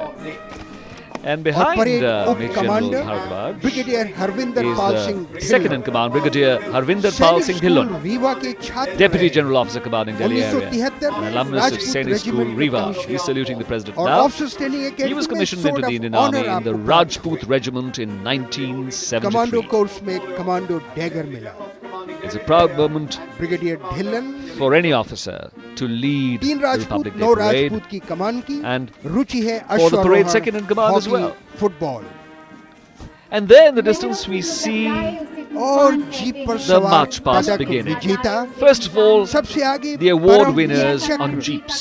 And
और
behind
परेड उप
Major General
commander
Bharadwaj
brigadier Harvinder
is
Pal Singh
the second in command, Brigadier Harvinder Pal Singh Dhillon,
Rewa के छात्र
Deputy
रहे।
General Officer commanding Delhi area,
1973
an
में
alumnus of
Rajput
Saini School,
regiment
Riva.
Commissioner
He's saluting the President
और
now.
Officers training
He
academy
was
में
commissioned into
sword
the
of
Indian Army
honor
in the
आपको प्राप्त
Rajput Regiment in
commando
1973.
Course में commando dagger मिला।
It's a proud moment
brigadier Dhillon
for any officer to lead
3
the
Rajput
Republic Day
9
parade,
Rajput की कमान की
and
रुचि है
for the parade
अश्वारोहण,
second in command as
hockey,
well.
Football
And there in the distance we see
और jeep पर
the
सवार
march past
पदक
beginning.
विजेता
First of all,
सबसे आगे
the award
परमवीर
winners
चक्र,
on jeeps.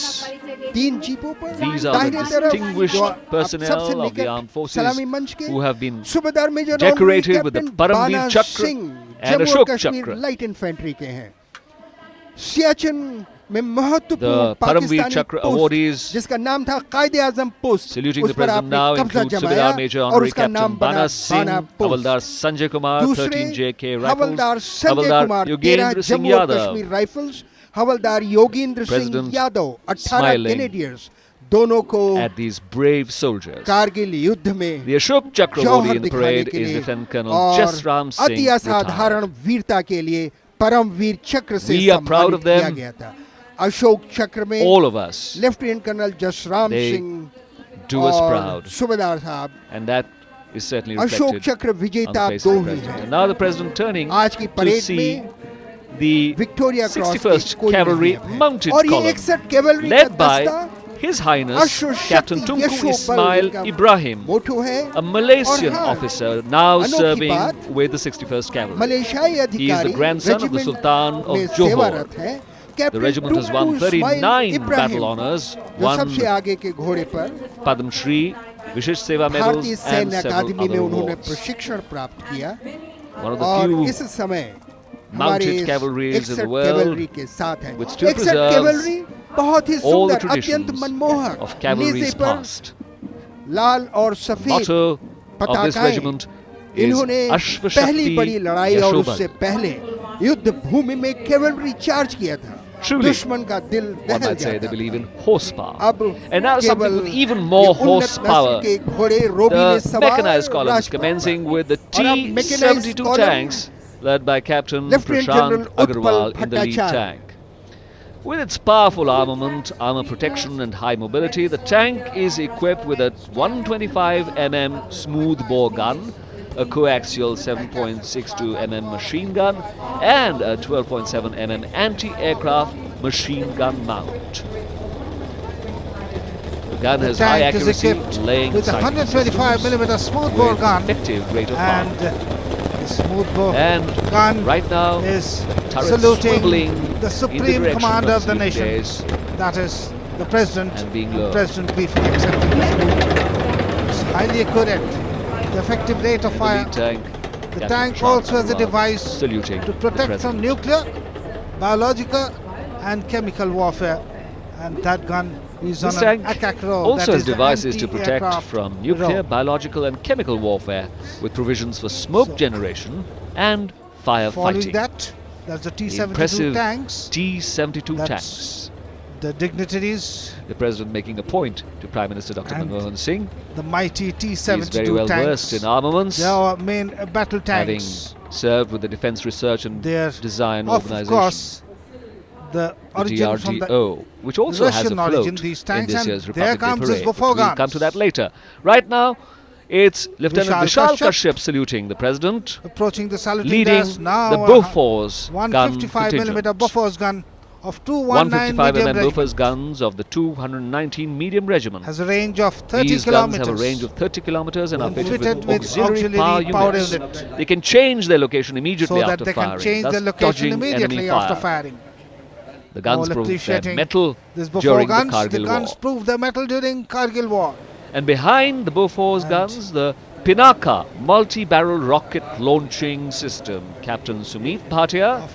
3 जीपों पर
These are the
दाहिने तरफ
distinguished
जो अब
personnel
सबसे
of the
निकट
armed forces
सलामी मंच के
who have been
subedar major
decorated with the
captain
Paramveer
Bana
Chakra
Singh
and
Jammu और
Ashok
Kashmir
Chakra.
Light infantry के हैं। सियाचिन में महत्वपूर्ण
The Paramveer
Pakistani
Chakra
post
awardees
जिसका नाम था कायदे आजम पोस्ट,
saluting
उस
the
पर
President
आपने
now
कब्जा
include
जमाया
Subedar Major
और
Honorary
उसका नाम
Captain
बना
Bana Singh,
बाना पोस्ट।
Havaldar Sanjay Kumar,
दूसरे
13 JK
हवलदार
Rifles,
Sanjay
Havaldar
Kumar 13
Yogendra Singh
Jammu और
Yadav,
Kashmir Rifles, havildar Yogendra Singh
President
Yadav 18
smiling
Canadians, दोनों को
at these brave soldiers.
Kargil युद्ध में
The Ashok Chakra
Johar
awardee in the
दिखाने
parade
के
is
लिए
Lieutenant Colonel
और
Jasram
अति
Singh,
असाधारण
retired.
वीरता के लिए परमवीर चक्र से
We are proud of
सम्मानित किया
them.
गया था। अशोक चक्र में
All of us,
lieutenant colonel Jasram
They
Singh
do us
और
proud,
सूबेदार साहब,
and that is certainly
Ashok
reflected
चक्र
on the
विजेता
face
दो
of the
ही
President.
हैं।
And now the President turning
आज की
to
परेड
see
में
the
विक्टोरिया क्रॉस
61st
कोई
Cavalry
नहीं है।
Mounted
और ये
Column,
61 कैवलरी का
led by
दस्ता
His Highness
अश्व
Captain
शक्ति
Tunku
यशो बल
Ismail
का
Ibrahim,
मोटो है।
a Malaysian
और हाँ,
officer now
अनोखी
serving
बात,
with the 61st Cavalry.
मलेशियाई
He is
अधिकारी
the grandson of the
regiment
Sultan of
में
Johor.
सेवारत है।
The
captain
regiment has won
Tunku Ismail
39
Ibrahim,
battle honours,
जो
won
सबसे आगे के घोड़े पर
Padma Shri, Vishish Seva medals,
भारतीय
and
सैन्य
several
अकादमी में
other
उन्होंने
awards.
प्रशिक्षण प्राप्त किया
One of the
और
few
इस समय हमारे
mounted
इस
cavalries in the
61
world
cavalry के साथ है।
which still
61
preserves
कैवलरी बहुत ही
all the
सुंदर, अत्यंत
traditions
मनमोहक,
of cavalry's
नेज़े पर
past.
लाल और सफेद
Motto of this
पताकाएं।
regiment is
इन्होंने
Ashva
पहली
Shakti
बड़ी लड़ाई और
Yashobal.
उससे पहले युद्ध भूमि में कैवलरी चार्ज किया था।
Truly,
दुश्मन का दिल
one
Dahal
might say they
जाता
believe in horsepower.
अब
And now something
केवल
with even more
ये उन्नत
horsepower.
नस्ल के घोड़े रोबीले
The
सवार
mechanized columns
राजपाट।
commencing with the
और अब mechanized
T-72
column
tanks led by Captain
Lieutenant General
Prashant Agarwal
Utpal
in the lead
Bhattacharya.
tank. With its powerful armament, armor protection and high mobility, the tank is equipped with a 125 mm smooth bore gun, a coaxial 7.62 mm machine gun and a 12.7 mm anti-aircraft machine gun mount. The gun has high
tank is
accuracy,
equipped
laying
with a
sight
125
systems
mm smoothbore
with
gun,
effective rate of
and
fire.
the smoothbore
And
gun
right now,
is
turrets
saluting
swiveling
the
in
supreme
direction
commander of the
salute
nation,
days.
that is the president.
And being
the
low.
president briefly accepted the salute. It's highly accurate. The effective rate of
The
fire.
lead tank,
The
Captain
tank
Prashant
also has a
Agarwal,
device
saluting
to
the
protect
president.
from nuclear, biological and chemical warfare, and that gun is
This
on an
tank
ACAC-RO,
also
that
has
is the
devices to protect
anti-aircraft
from nuclear,
RO.
biological and chemical warfare with provisions for smoke generation and
Following
firefighting.
that, that's the
The
T-72
impressive
tanks.
T-72
That's
tanks.
The dignitaries,
The president making a point to Prime Minister Dr.
And
Manmohan Singh.
the mighty
He is very
T-72
well
tanks.
versed in armaments,
They are our main battle
having
tanks.
served with the Defence Research and
They are,
Design
of
Organization,
course, the
the
origin from the
DRDO, which also has a
Russian origin,
float
these
in
tanks,
this
and
year's
there
Republic Day
comes this
parade. But
Bofor
we'll come
guns.
to that later. Right now, it's Lieutenant
Vishal
Vishal
Kashyap
Kashyap saluting the president,
approaching the saluting
leading
gas now.
the Bofors gun
155
contingent.
millimeter Bofors gun of 219
155
medium
mm
regiment
Bofors guns of the 219 Medium Regiment.
has a range of 30
These
kilometers.
guns have a range of 30 kilometers and are
And
fitted
fitted
with
with
auxiliary
auxiliary
power
power
units.
unit.
They can change their location immediately
so that
after
they
firing,
can change
thus
their location
dodging
immediately
enemy
after
fire.
firing.
The guns
All
prove their
appreciating
metal
This Bofor
during
guns,
the Kargil
the guns
War.
proved their metal during Kargil War.
And behind the Bofors
And-
guns, the Pinaka multi-barrel rocket launching system. Captain Sumit Bhatia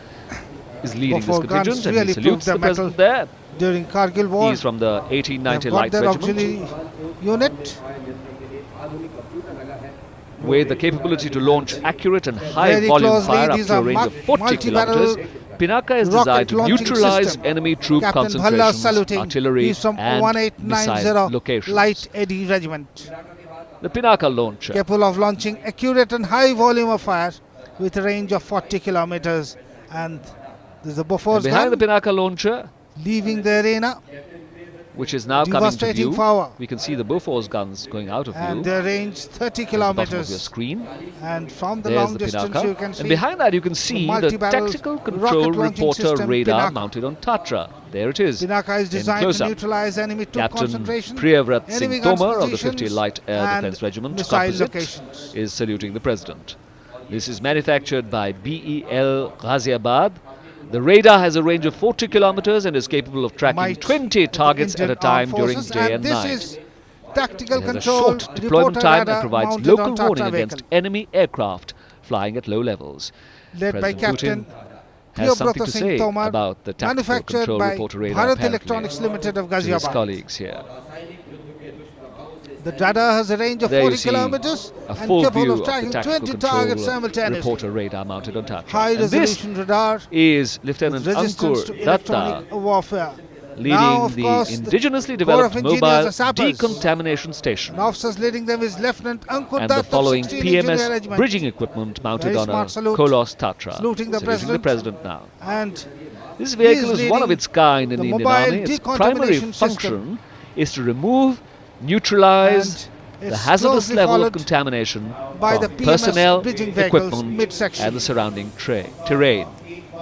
is leading this
Bofor guns
contingent and he
really
salutes
proved
the
their
president there.
During Kargil War,
He's from the
they've
1890
got
Light
their
Regiment
auxiliary unit.
with the capability to launch accurate and high
Very
volume
closely,
fire up
these
to a
are
range of 40
multi-barrel
kilometers. Pinaka is
rocket
designed to
launching
neutralize
system.
enemy troop
Captain Bhalla
concentrations,
saluting.
artillery
He's from
and missile
1890
locations.
Light Eddy Regiment,
The Pinaka launcher
capable of launching accurate and high volume of fire with a range of 40 kilometers. And there's a
and
Bofors
behind the
gun
Pinaka launcher,
leaving the arena,
which is now coming to
devastating
view.
power.
We can see the Bofors guns going out of
and
view
their range 30
at the bottom of your
kilometers.
screen.
And from the
There's
long
the
distance,
Pinaka.
you can see
And behind that, you can see the
multi-barrel
tactical control
rocket launching
reporter
system,
radar
Pinaka.
mounted on Tatra. There it is.
Pinaka is
in
designed to
close-up.
neutralize enemy troop
Captain
concentration,
Priyavrat
enemy
Singh
guns
Tomar of the
positions,
50 Light Air
and
Defence Regiment
missile
Composite
locations.
is saluting the President. This is manufactured by BEL Ghaziabad. The radar has a range of 40 kilometers and is capable of tracking
Might
20 targets at a
Indian
time
Armed
during
Forces,
day and
this
night.
is tactical
It has a
control
short deployment
reporter
time and
radar
provides
mounted
local
on Tatra
warning
vehicle,
against enemy aircraft flying at low levels.
led by
President
Captain
Putin has something
Priyabrata
to
Singh
say
Tomar,
about the tactical
manufactured
control
by
reporter radar
Bharat
apparently
Electronics Limited of
to his
Ghaziabad.
colleagues here.
The radar has a range of
There you
40
see
kilometers
a
and
full
capable
view
of
of the
tracking
tactical
20
control
targets simultaneously.
reporter radar mounted on Tatra.
High
And this
resolution radar
is Lieutenant
with resistance to
Ankur Datta
electronic warfare.
leading
Now, of
the
course,
indigenously
Corps
developed
of Engineers
mobile
are sappers.
decontamination station
And officers leading them is Lieutenant Ankur
and
Dutt
the following
of 16 Engineer
PMS
Regiment.
bridging equipment mounted
Very
on a
smart salute.
Kolos Tatra.
Saluting the
Saluting
President.
now.
And
This vehicle
is
is one of
leading
its kind in
the
the Indian
mobile
Army. Its primary
decontamination
function is to remove, neutralize
and
the
it's
hazardous
closely
level of
followed
contamination
by the
from
PMS
personnel,
bridging vehicles
equipment
midsection.
and the surrounding terrain.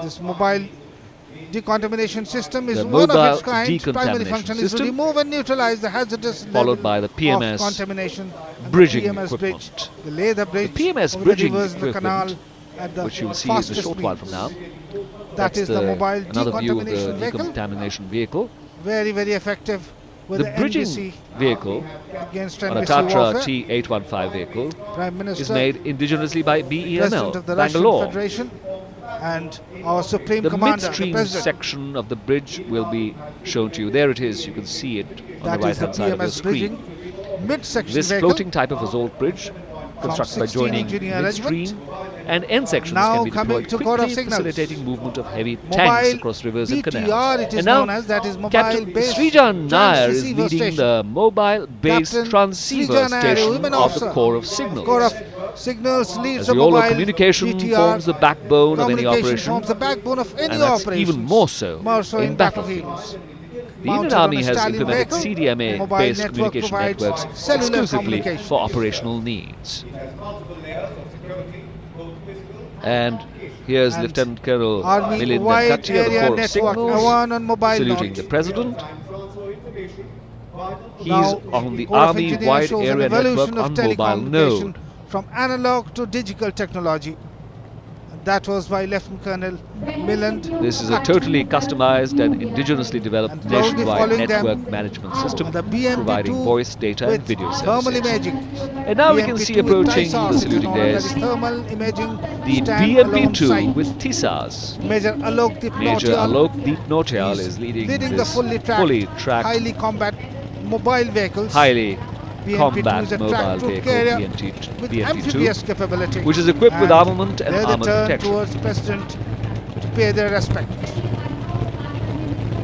this mobile decontamination system is
The
one of
mobile
its kind. Its primary
decontamination
function is to
system,
remove and neutralize the hazardous
followed
level
by the PMS
of contamination and
bridging
the PMS bridge.
equipment.
They lay the bridge
The PMS
over
bridging
the rivers, the canal
equipment,
at the
which you will see in a
fastest
short while from
speeds.
now.
That
That's
is the mobile
another view of the
decontamination vehicle.
decontamination vehicle.
Very, very effective with
The
the
bridging
NBC
vehicle
against
on a
NBC
Tatra
warfare.
T815 vehicle
Prime Minister,
is made indigenously by BEML,
President of the Russian
Bangalore.
Federation, and our Supreme
The
Commander, the
midstream
President.
section of the bridge will be shown to you. There it is. You can see it on
That
the
is the
right-hand side of your
PMS
screen.
bridging mid-section
This
vehicle.
floating type of assault bridge, constructed by
16
joining
engineer
midstream and end sections
Now
can be
coming
deployed
to Corps of
quickly,
Signals.
facilitating movement of heavy tanks
Mobile
across rivers and
BTR
canals.
it is
And now,
known as, that is Mobile
Captain
Base
Srijan Nair is
Transceiver
leading
Station.
the mobile base
Captain
transceiver
Srijan Nair,
station
women
of the
officer.
Corps of Signals.
Corps of Signals leads
As
the
we all know,
mobile
communication
BTR.
forms the backbone of any
Communication
operation,
forms the backbone of any
and that's
operation.
even more so in
in
battlefields. The Indian
Mounted on
Army
a
has
Stallion
implemented
vehicle,
CDMA-based
mobile network
communication
provides
networks
cellular
exclusively
communication.
for operational needs. And here's
And
Lieutenant Colonel
Army
Milind
wide
Venkatchi of the
area
Corps of
network,
Signals,
one on mobile
saluting
node.
the President. He's
Now,
on the
Corps of
Army
Engineers
wide
shows an
area network
evolution of
on mobile
telecommunication
node.
from analog to digital technology. That was by Lieutenant Colonel Milind.
This is a totally customized and indigenously developed
And proudly
nationwide
following them,
network management system
the BMP-2
providing voice, data and
with
video
thermal
services.
imaging.
And now we can
BMP-2
see
with
approaching
TISARs,
the
it is
saluting
known as
days
thermal imaging
the
stand-alone
BMP-2
site.
with TISARs.
Major Alok Deep
Major
Nautiyal
Alok Deep Nautiyal
is
is leading
the
this
fully tracked, highly combat mobile vehicles.
highly
BMP-2
combat
is a
mobile
tracked troop
vehicle
carrier with
BMP-2,
amphibious capability,
which is equipped with armament and
they
armored
turn
protection.
towards President to pay their respect.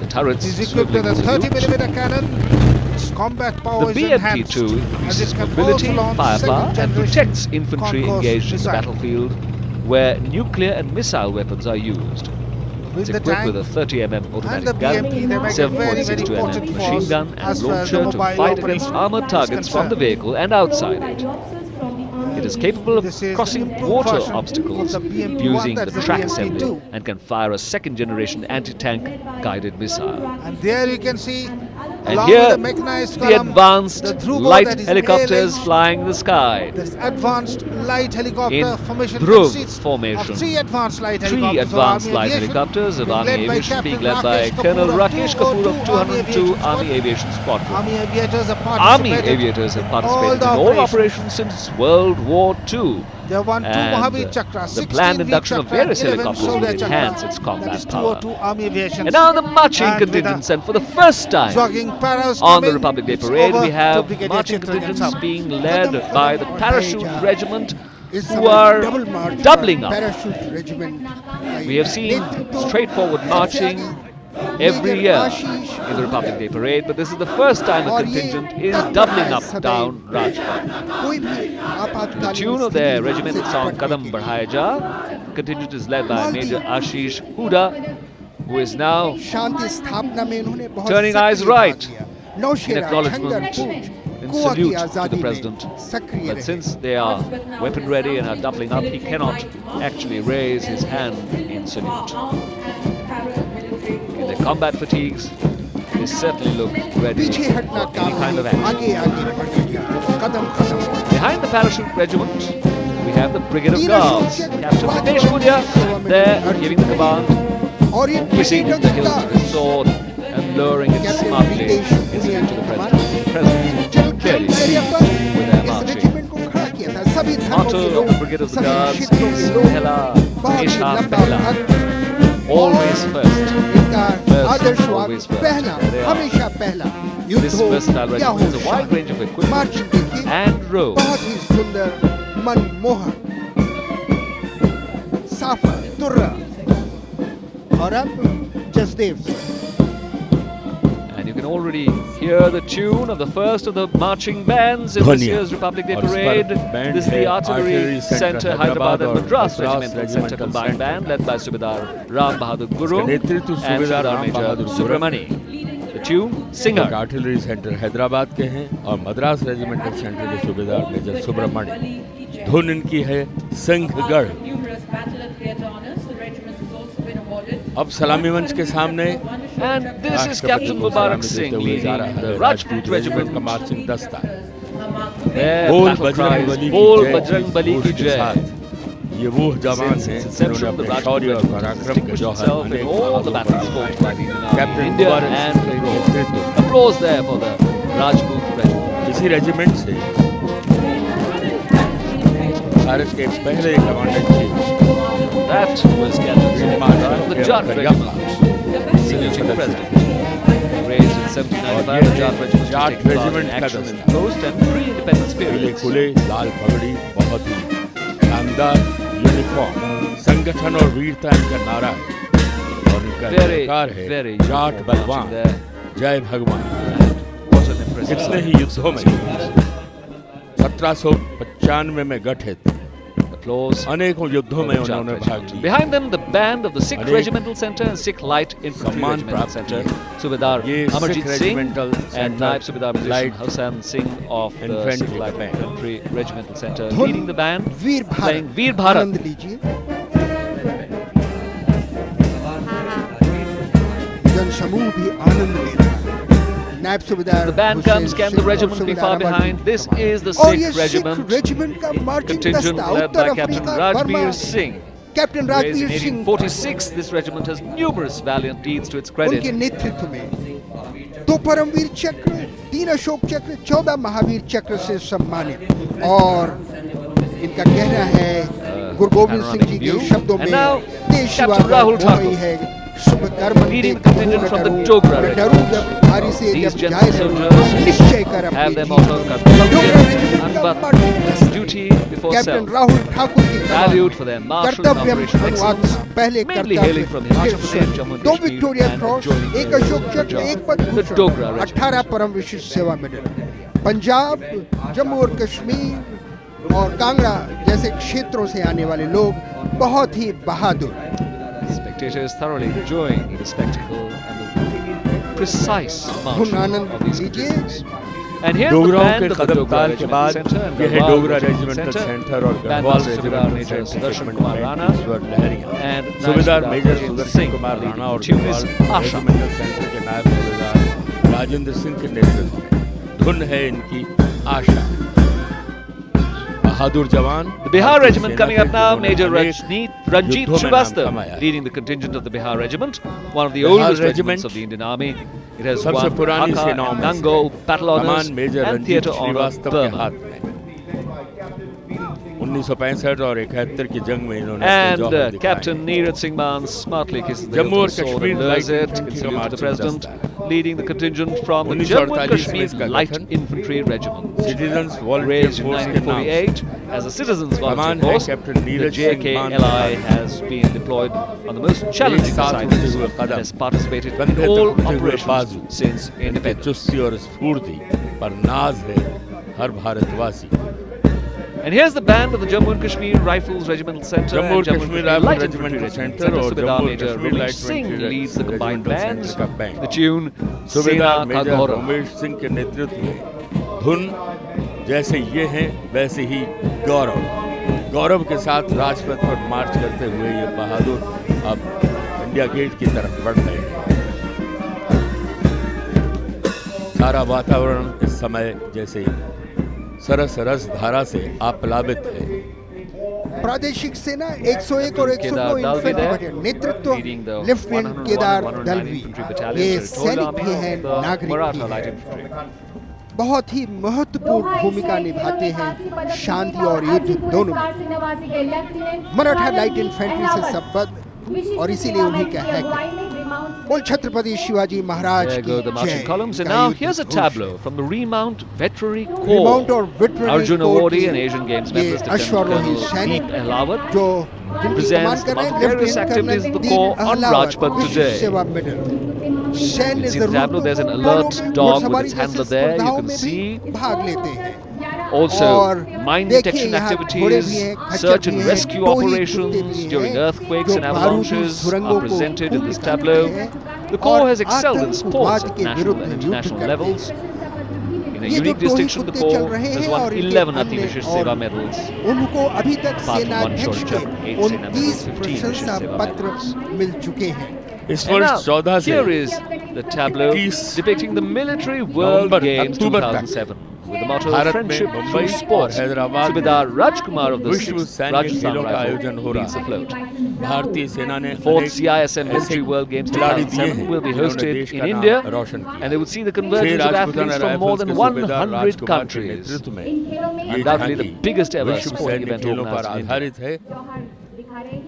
The turrets
It is equipped with a
swiveling salute.
30mm cannon. Its combat power
The
is enhanced,
BMP-2
as
increases
it can
mobility,
also launch
firepower, and
second-generation
protects infantry
Concourse
engaged in the
missile.
battlefield where nuclear and missile weapons are used.
With
It's
the
equipped
tank
with a 30mm
and the
automatic gun,
BMP, they make a very, very
7.62mm
potent
machine
force
gun, and
as far as the
launcher to
mobile
fight against
operation
armored
is
targets from the
concerned.
vehicle and outside it. It is capable of
This is
crossing
the improved
water
version
obstacles
of the BMP-1,
using
that's
the
the
track
BMP-2.
assembly and can fire a second-generation anti-tank guided missile.
And there you can see,
And
along
here,
with the mechanized
the
column,
advanced
the Dhruvo,
light
that is
helicopters
ALH,
flying in the sky.
There is advanced light helicopter
In
formation
Dhruv
consists
formation.
of three advanced light
Three
helicopters
advanced
of
light
Army Aviation,
helicopters of
being
Army
led by
Aviation being
Captain
led by
Rakesh
Colonel
Kapoor of
Rakesh Kapoor of 202 Army
Army
Aviation Squadron.
Army aviators have
Army
participated
aviators have
in all
participated
the
in all
operations.
operations since World War II.
They have won 2
And
Mahavir Chakras,
the
16
planned
Veer
induction of
Chakra,
various
11
helicopters will
Shaurya Chakra.
enhance its
That
combat
is
power.
202 Army Aviation.
And now the marching
And with a
contingents, and for the first time
jogging paras
on the
coming,
Republic Day
it's
Parade,
over
we
to
have
Brigadier
marching
Chitraranjan
contingents
Saab.
being led by the Parachute Regiment,
इस
who
समय
are
double March
doubling up.
Parachute regiment
We have seen straightforward marching every year in the Republic Day Parade, but this is the first time a contingent is doubling up down Rajpath.
कोई भी आपातकालीन
The tune of their regimental song Kadam Badhaya Ja, the contingent is led by Major Ashish Huda, who is now
शांति स्थापना में इन्होंने बहुत
turning eyes
सक्रिय भाग
right
लिया।
in
Nowshera,
acknowledgement,
छंगर,
in
Goa की
salute to
आज़ादी
the
में
President.
सक्रिय
But
रहे।
since they are weapon ready and are doubling up, he cannot actually raise his hand in salute. In their combat fatigues, they certainly look ready
पीछे
for
हटना
any
काम
kind of
नहीं,
action.
आगे आगे बढ़ना, कदम कदम।
Behind the Parachute Regiment, we have the Brigade of
Neeraj
Guards.
Shokya,
Captain Pritesh Pudia there giving the command,
और ये
kissing
Brigade
the
of
hilt of
Guards,
his sword and lowering it
Captain
smartly
Pritesh
is
Pudia
to the
command.
President. The President
चल
clearly
area
seen
पर
with their
इस
marching.
Regiment को खड़ा किया था। सभी धर्मों
Motto
के
of
लोग,
the Brigade of the
सभी
Guards
क्षेत्रों
is
के लोग
Pehla,
बहुत ही
Hesha
लंबा
Pehla.
अर्थ,
Always first.
इनका
First,
आदर्श
always
वाक्य
first.
पहला,
There they are.
हमेशा पहला। युद्ध
This
हो
versatile
या हो
regiment has a wide
Shanti.
range of equipment
marching देखिए,
and row.
बहुत ही सुंदर, मनमोहक, साफा, तुर्रा। और अब Jasdev
And you can already hear the tune of the first of the marching bands in this
Dhwaniya.
year's Republic Day
और इस पर
Parade.
band
This is the
है
Artillery
Artillery
Center,
Center,
Hyderabad and
और
Madras
Madras
Regimental Center
Regimental
Combined
Center.
Band, led by Subedar Ram Bahadur Guru
इसका नेतृत्व
and
सूबेदार
Subedar
Ram
Major
Bahadur Guru.
Subramani. The tune, Singer.
Artillery centre Hyderabad के हैं और Madras regimental Centre के सूबेदार major Subramanya. धुन इनकी है सिंहगढ़। अब सलामी मंच के सामने
And this is
राष्ट्रपति
Captain
को
Mubarak
सलामी
Singh
देते हुए जा
leading
रहा
the
है
Rajput Regiment.
का मार्चिंग दस्ता।
Their
बोल
battle
बजरंग
cries,
बली की
Bol
जय
Bajrang Bali
घोष
ki
के
jai.
साथ ये वो जवान
Since
हैं
its
जिन्होंने
inception, the
अपने
Rajput
शौर्य और
Regiment has
पराक्रम के
distinguished
जौहर
itself in
अनेक
all the
Bahadur
battles fought by the Indian Army in
captain
India
Mubarak
and
Singh के
abroad.
नेतृत्व
Applause there for the Rajput Regiment.
इसी regiment से भारत के पहले commandant chief
That was Captain Subedar of the Jat Regiment, saluting the President. Raised in 1795, the Jat Regiment was taking part in action in post and pre-independence periods.
खुले लाल पगड़ी, बहुत ही शानदार uniform, संगठन और वीरता इनका नारा है और इनका अधिकार है जाट बलवान, जय भगवान। कितने ही युद्धों में 1795 में गठित अनेकों युद्धों में उन्होंने भाग लिया।
Behind them, the band of the 6th Regimental Center and 6th Light Infantry Regimental Center, Subedar Amarjit Singh and Naib Subedar Musician Hussain Singh of the 6th Light Infantry Regimental Center, leading the band, playing Veer Bharat.
आनंद लीजिए। जनसमूह भी आनंद ले रहा है। नायब सूबेदार
The band comes, can the regiment be far behind? This is the 6th Regiment contingent led by Captain Rajbir Singh.
Captain
Raised
Rajbir
in
Singh
1846, this regiment has numerous valiant deeds to its credit.
उनके नेतृत्व में 2 परमवीर चक्र, 3 अशोक चक्र, 14 महावीर चक्र से सम्मानित। और इनका कहना है गुरु गोविंद सिंह जी के शब्दों में देश है शुभ कर्म
leading the contingent from the Dogra regiment. These gentle soldiers have their motto Kartavya, duty before self, valued for their martial and operational excellence, mainly hailing from Himachal Pradesh, Jammu and Kashmir, and joining the Dogra regiment.
18 परम विशिष्ट सेवा medal. Punjab, Jammu और कश्मीर और कांगड़ा जैसे क्षेत्रों से आने वाले लोग बहुत ही बहादुर।
Spectators thoroughly enjoying the spectacle and the precise marching of these contingents. And here's the band of the Dogra Regimental Center and
Dogra Regimental Centre और Garhwal
Subedar Major Sudarshan Kumar Rana and
subedar major
Naib
Sudarshan Kumar Rana और
tune is
Garhwal
Asha.
Regimental Centre के नायब सूबेदार राजेंद्र सिंह के नेतृत्व में धुन है इनकी आशा। बहादुर जवान।
The Bihar Regiment coming up now, Major Ranjit Srivastava leading the contingent of the Bihar Regiment, one of the oldest regiments of the Indian Army. It has won Haka and Nango battle honours and theatre honour Burma.
1965 और 71 की जंग में इन्होंने
And Captain Neeraj Singh Man smartly kisses the
Jammu and
sword and
Kashmir
wears
Light
it in
Infantry
salute to the President,
Marching
leading the contingent from the Jammu and Kashmir Light Infantry Regiment.
Citizens Volunteer
Raised in
Force के नाम
1948 as a Citizens Volunteer
कमान है
Force,
captain
the
Neeraj Singh मान
JKLI has been deployed on the most challenging assignments and has participated in all operations since independence.
चुस्ती और स्फूर्ति पर नाज है हर भारतवासी।
And here's the band of the Jammu and Kashmir Rifles Regimental Center
Jammu
and
and
Jammu
Kashmir
and Kashmir Light
Regimental
Infantry
Center
Center.
और
Subedar
Jammu and
Major
Kashmir
Ramesh
Light
Singh
Infantry
leads the combined
Regimental
bands.
Center का band।
The tune
subedar
Sena
major
Ka
Ramesh Singh के नेतृत्व में धुन जैसे ये हैं वैसे ही गौरव। गौरव के साथ राजपथ पर मार्च करते हुए ये बहादुर अब इंडिया गेट की तरफ बढ़ रहे हैं। सारा वातावरण इस समय जैसे सरस रस धारा से आप्लावित है।
प्रादेशिक सेना 101 और 102 इन्फेंट्री बटालियन नेतृत्व लेफ्टिनेंट केदार दलवी। ये सैनिक भी हैं, नागरिक भी हैं। बहुत ही महत्वपूर्ण भूमिका निभाते हैं शांति और युद्ध दोनों में। मराठा लाइट इन्फेंट्री से संबद्ध और इसीलिए उन्हें क्या है बोल Chhatrapati Shivaji Maharaj
There go the marching columns, and now here's a tableau from the Remount Veterinary
Remount
Corps.
और Veterinary
Arjun
Corps
Awardee
के
and Asian Games
ये
medalist Lieutenant
अश्वारोही
Colonel
सैनिक
Deep Ahlawat
जो जिनकी
presents
कमान कर रहे हैं
various
lieutenant
activities
colonel
of the
Deep
Corps on
Ahlawat
Rajpath
Vishisht
today.
Seva medal सैन्य
See the tableau, there's an alert dog with its handler there, you can see.
भाग लेते हैं।
Also,
और
mine
देखिए
detection
यहाँ घोड़े
activities,
भी हैं, खच्चर
search
भी
and
हैं,
rescue
टोही कुत्ते
operations
भी
during
हैं,
earthquakes
जो
and
बारूदी
avalanches
सुरंगों
are
को
presented in
खूब
this
निकालते
tableau.
हैं
The Corps
और
has excelled in sports
आतंकवाद
at
के
national
विरुद्ध
and
युद्ध
international
करते
levels.
हैं।
In a
ये जो
unique
टोही
distinction, the
कुत्ते चल
Corps
रहे
has
हैं
won
और
11
इनके
Ati
अन्य
Vishish
और
Seva medals.
उनको अभी तक
Apart from one
सेनाध्यक्ष
short jump, 8 Sena medals,
29
15
प्रशंसा
Vishish Seva
पत्र
medals.
मिल चुके हैं।
इस
And
वर्ष
now,
14 से
here is the tableau
21
depicting the Military World
November,
Games
अक्टूबर तक
2007 with the motto
भारत में
Friendship
मुंबई
through
और
Sports.
हैदराबाद में
Subedar Rajkumar of the
विश्व
6th
सैन्य
Rajasthan
खेलों का आयोजन हो
Rifle
रहा
leads the
है।
float.
भारतीय सेना ने
4th
अनेक
CISM
ऐसे
Military World Games
खिलाड़ी दिए
2007
हैं
will be
जिन्होंने
hosted
देश
in
का
India,
नाम रोशन किया।
and they would see the
छह
convergence of
Rajputana
athletes from more
rifles
than
के सूबेदार
100
राजकुमार के
countries.
नेतृत्व में ये
Undoubtedly the
झांकी
biggest ever
विश्व
sporting
सैन्य
event
खेलों पर
organized in India.
आधारित है।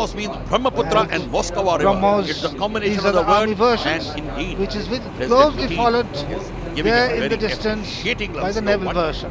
BrahMos means Brahmaputra and Moskowa river.
BrahMos,
It's the combination
these
of
are
the
the army
word
versions,
and indeed.
which is
President
closely
Putin
followed
is giving
there
a
in
very
the distance
appreciating
by the
love.
naval
What-
version.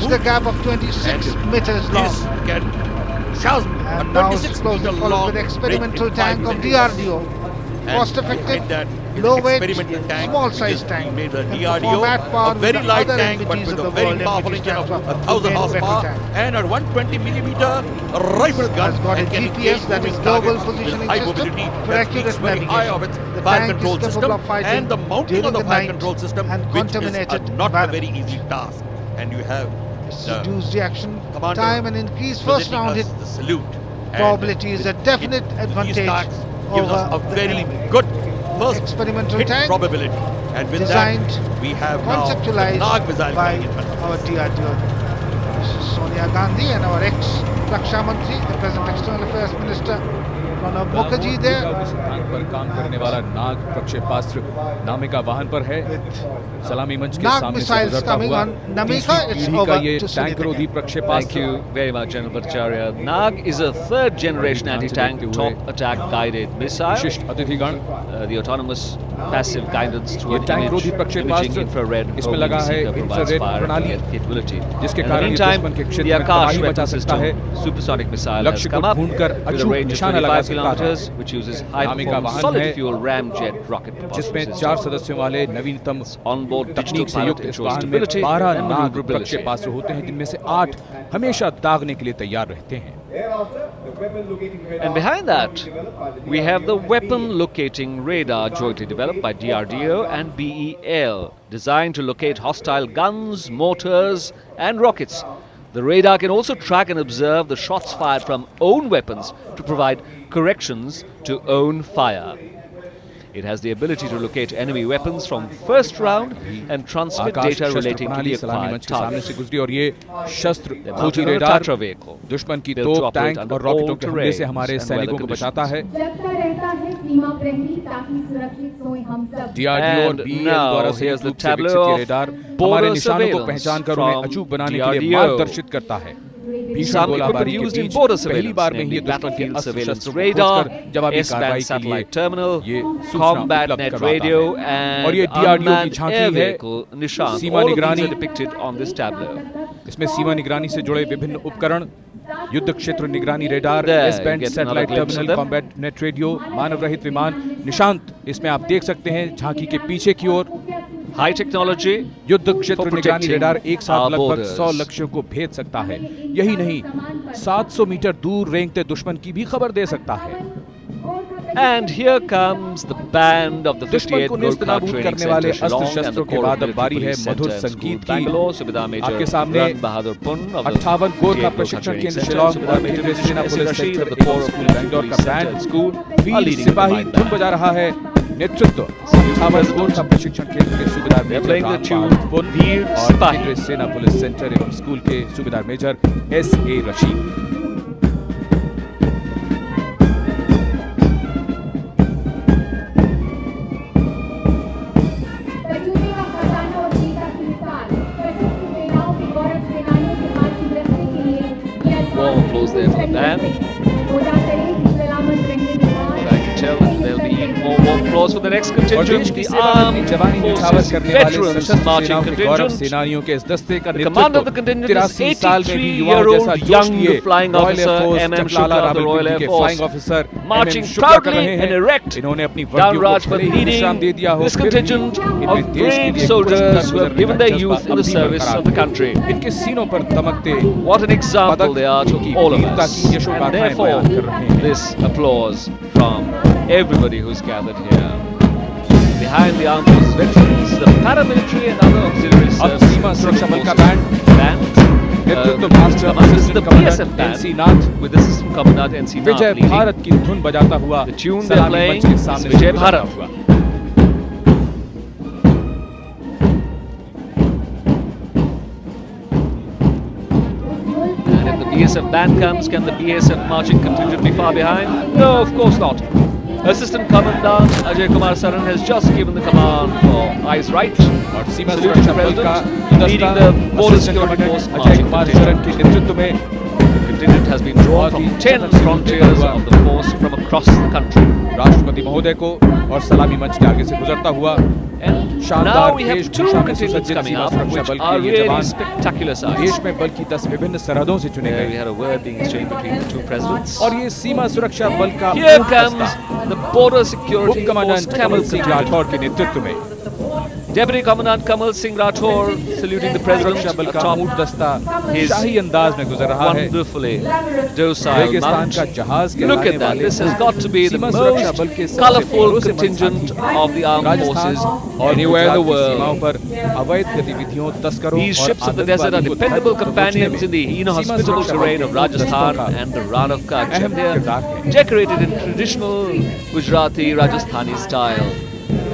bridged the gap of 26 meters long.
This can shove
And
a
now
26
it's closely
meter
followed
long
with the experimental
bridge in 5
tank of
minutes.
DRDO.
And
Cost
you
effective,
hit that is
low
an
weight,
experimental tank,
small
which
size
is
tank,
made by
can
DRDO,
perform at par
a very
with
light
other
tank but
NVTs
with
of
a
the
very
world,
powerful
NVT
engine of
stands for
1000
Main
horsepower
Weapon Tank.
and a 120mm rifle gun
Has got a
and can
GPS,
engage
that is
moving
global
targets with
positioning
high
system
mobility
for
that
accurate
speaks very high of its
navigation. The
fire
tank
control
is capable
system
of fighting
and the mounting of
during
the
the
fire
night
control system,
and
which is
contaminated
not a very
environment.
easy task. And you have
Reduce reaction
commander
time and increase first
presenting
round
us
hit
the salute.
probability is a definite
These
advantage
stacks gives
over
us a
the
very
enemy.
good first
Experimental
hit
tank
probability. And with
designed,
that, we have now the
conceptualized
Nag missile
by
coming in front of us.
our DRDO. Mrs. Sonia Gandhi and our ex-Raksha Mantri, the present External Affairs Minister, Pranab Mukherjee there.
सिद्धांत पर काम करने वाला नाग प्रक्षेपास्त्र नामिका वाहन पर है। सलामी मंच के
Nag
सामने से
missiles
गुजरता
coming
हुआ
on Namika,
तीसरी
it's
पीढ़ी का
over
ये
to
टैंक
Sunita
रोधी
again.
प्रक्षेपास्त्र।
Thank you very much, General Bhattacharya. Nag is a third generation anti-tank top attack guided missile.
विशिष्ट अतिथिगण
The autonomous passive guidance through
ये
an
टैंक
image,
रोधी
imaging
प्रक्षेपास्त्र
infrared
इसमें लगा है
seeker provides
इंफ्रारेड
fire
प्रणाली
capability.
जिसके
In the
कारण ये
meantime,
दुश्मन के
the
क्षेत्र में
Akash
तबाही मचा
weapon
सकता है।
system supersonic missile has
लक्ष्य को
come up
ढूंढकर
with a
अचूक
range of
निशाना लगा
25
सकता है।
kilometers, which uses high
Namika
performance
वाहन
solid
है
fuel ramjet rocket propulsion
जिसमें
system.
4 सदस्यों वाले नवीनतम
Onboard
तकनीक
digital
से
pilot
युक्त इस
ensures
वाहन में
stability
12
and
नाग
maneuverability.
प्रक्षेपास्त्र होते हैं जिनमें से 8 हमेशा दागने के लिए तैयार रहते हैं।
And behind that, we have the weapon locating radar jointly developed by DRDO and BEL, designed to locate hostile guns, mortars, and rockets. The radar can also track and observe the shots fired from own weapons to provide corrections to own fire. It has the ability to locate enemy weapons from first round and transmit
Akash
data
शस्त्र
relating to
प्रणाली
the
सलामी
acquired
मंच के सामने से
target.
गुजरी और ये शस्त्र
They're
खोजी
mounted on a
radar
Tatra vehicle,
दुश्मन की
built to
तोप,
operate
टैंक
under
और रॉकेटों
all
के हमले से
terrains
हमारे
and
सैनिकों को
weather
बचाता है।
जगता रहता है सीमा प्रहरी ताकि सुरक्षित सोएं हम सब।
डीआरडीओ और
And
बीएल
now
द्वारा
here's
संयुक्त
the
रूप से विकसित
tableau
ये
of
रेडार हमारे
border
निशानों को
surveillance
पहचान कर उन्हें
from
अचूक बनाने के लिए
DRDO.
मार्गदर्शित करता है। भीषण
Some
गोलाबारी
equipment
के
used in
बीच
border
पहली
surveillance,
बार में ही
namely
ये दुश्मन के
battlefield
अस्त्र
surveillance
शस्त्र को
radar,
खोजकर जवाबी
S-band
कार्रवाई के
satellite
लिए
terminal,
ये सूचना
combat
उपलब्ध
net
करवाता
radio,
है।
and
और ये डीआरडीओ की
unmanned
झांकी
air
है।
vehicle Nishant.
Seema
All of these
निगरानी
are depicted on this tableau.
इसमें सीमा निगरानी से जुड़े विभिन्न उपकरण, युद्ध क्षेत्र निगरानी radar,
There,
S band
you get
satellite
another glimpse of
terminal,
them.
Combat net radio, मानव रहित विमान। निशांत इसमें आप देख सकते हैं झांकी के पीछे की ओर
High technology
युद्ध क्षेत्र
for
निगरानी
protecting
रेडार एक साथ
our
लगभग
borders.
100 लक्ष्यों को भेज सकता है। यही नहीं, 700 मीटर दूर रेंगते दुश्मन की भी खबर दे सकता है।
And here comes the band of the
दुश्मन
58
को
Gurkha
नेस्तनाबूद
Training
करने वाले
Center
अस्त्र
Shillong and
शस्त्रों
the
के
Core
बाद अब
Military
बारी है
Police
मधुर
Center and
संगीत
School
की।
Bangalore. Subedar Major
आपके सामने
Rang Bahadur Pun of the
58 Gorkha
58
प्रशिक्षण
Gurkha
केंद्र
Training
शिलांग
Center,
और
Subedar Major
केंद्रीय सेना
S.
Police
Rashid
sector
of the Core
एवं
Military
बैंगलोर का
Police Center
band
and School are
Veer
leading the
सिपाही
combined
धुन
band.
बजा रहा है। नेतृत्व 58 गोरखा प्रशिक्षण केंद्र के subedar
They're
major
playing the
Ram
tune
Bahadur Pun
Veer
और
Sipahi.
केंद्रीय सेना पुलिस सेंटर एवं स्कूल के सूबेदार मेजर S.A. रशीद।
तजुर्बे का खजाना और जीता की मिसाल सशस्त्र सेनाओं के गौरव सेनानियों के मार्चिंग रस्ते के लिए ये
Warm applause there for the band.
खुदा करे कि सलामत रहने के बाद
But I can tell that there'll be even more warm applause for the next
और देश
contingent,
की
the
सेवा में अपनी
Armed
जवानी न्यौछावर
Forces
करने वाले
Veterans
सशस्त्र
Marching
सेनाओं के गौरव
Contingent.
सेनानियों के इस दस्ते का
The commander of the
नेतृत्व
contingent is
83 साल में भी युवाओं
83-year-old
जैसा जोश
young
लिए
flying
royal
officer
air force
M.M.
Chaklala
Shukla of the Royal
Rawalpindi
Air
के
Force,
flying officer
marching
M.M. Shukla कर
proudly
रहे
and
हैं।
erect
इन्होंने अपनी
down
वर्दियों को
Rajpath
भले ही विश्राम दे
leading
दिया हो,
this
फिर भी
contingent
इनमें
of
देश के
brave
लिए
soldiers who have
गुजरने
given
का
their
जज्बा
youth in
अब
the
भी
service
बरकरार
of the
है।
country.
इनके सीनों पर दमकते
What an example they are to
इनकी
all of
वीरता
us.
की यशोगाथाएं
And therefore,
बयान कर रहे हैं।
this applause from everybody who's gathered here. Behind the armed forces veterans, the paramilitary and other auxiliary
अब
services.
सीमा सुरक्षा बल का
band.
नेतृत्व master
This is the
assistant
PSF
commandant NC
band
Nath
with Assistant Commandant NC Nath
Vijay
leading.
Bharat की धुन बजाता हुआ
The tune they're
सलामी
playing
मंच के
is
सामने से
Vijay
गुजरता
Bharat.
हुआ।
And if the BSF band comes, can the BSF marching contingent be far behind? No, of course not. Assistant Commandant Ajay Kumar Saran has just given the command for Eyes Right.
और सीमा
Salute
सुरक्षा
to
बल का
President, leading the border security force
Ajay
marching
Kumar
contingent.
शरण के नेतृत्व में
The contingent has been drawn from 10 frontiers of the force from across the country.
राष्ट्रपति महोदय को और सलामी मंच के आगे से गुजरता हुआ
And now we have two contingents coming up, which are really spectacular sights.
देश में बल की 10 विभिन्न सरहदों से चुने
We
गए
had a word being exchanged between the two presidents.
और ये सीमा सुरक्षा बल का
Here comes the border security
उप
force
कमांडेंट कमल सिंह राठौर के नेतृत्व में
Deputy Commandant Kamal Singh Rathore saluting the president
सुरक्षा बल का
atop
ऊंट दस्ता
his
शाही अंदाज में गुजर रहा है
wonderfully docile
रेगिस्तान
mount.
का जहाज
Look
कहलाने
at that.
वाले
This has got to be the
सीमा सुरक्षा
most
बल के सबसे
colorful
भरोसेमंद
contingent
साथी
of the armed
Rajasthan
forces
और
anywhere in the
गुजरात की सीमाओं
world.
पर अवैध गतिविधियों तस्करों
These
और
ships of the desert are
आतंकवादियों को
dependable
धर
companions
दबोचने
in the
में
inhospitable
सीमा
terrain of
सुरक्षा बल के
Rajasthan
दस्तों का
and the Ran of Kutch.
अहम
And they
किरदार
are
है।
decorated in traditional Gujarati Rajasthani style.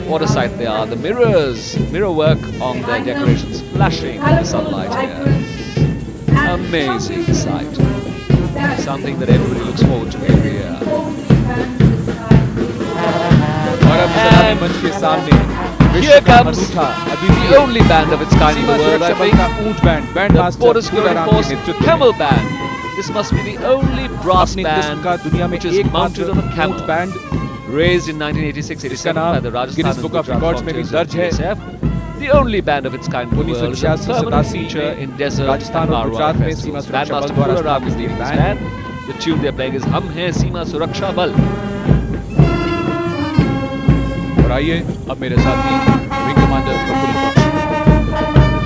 What a sight they are. The mirror work on their decorations flashing in the sunlight here. Amazing sight. Something that everybody looks forward to every year.
और अब सलामी मंच के सामने
Here
विश्व का
comes
अनूठा
the
अद्वितीय
only band of its kind in
Seema
the world,
सुरक्षा
I
बल
think.
का ऊंट band
The
master
Border Security
Tularam
Force
के नेतृत्व में
Camel Band. This must be the only brass
अपनी किस्म का
band
दुनिया में
which is mounted on a
ऊंट
camel.
बैंड
Raised in 1986-87
इसका
by
नाम
the Rajasthan
Guinness
and
book of
Gujarat
records में भी
Frontiers
दर्ज है
GSF. The only band of its kind in the world, is a
1986
permanent
87
feature in desert
Rajasthan
and
और
Marwar
Gujarat में सीमा
festivals.
सुरक्षा
Bandmaster
बल द्वारा
Tularab is
स्थापित
leading this
band
band. The tune they're playing is Hum Hain Seema Suraksha Bal.
और आइए अब मेरे साथी wing commander Prafulla Bakshi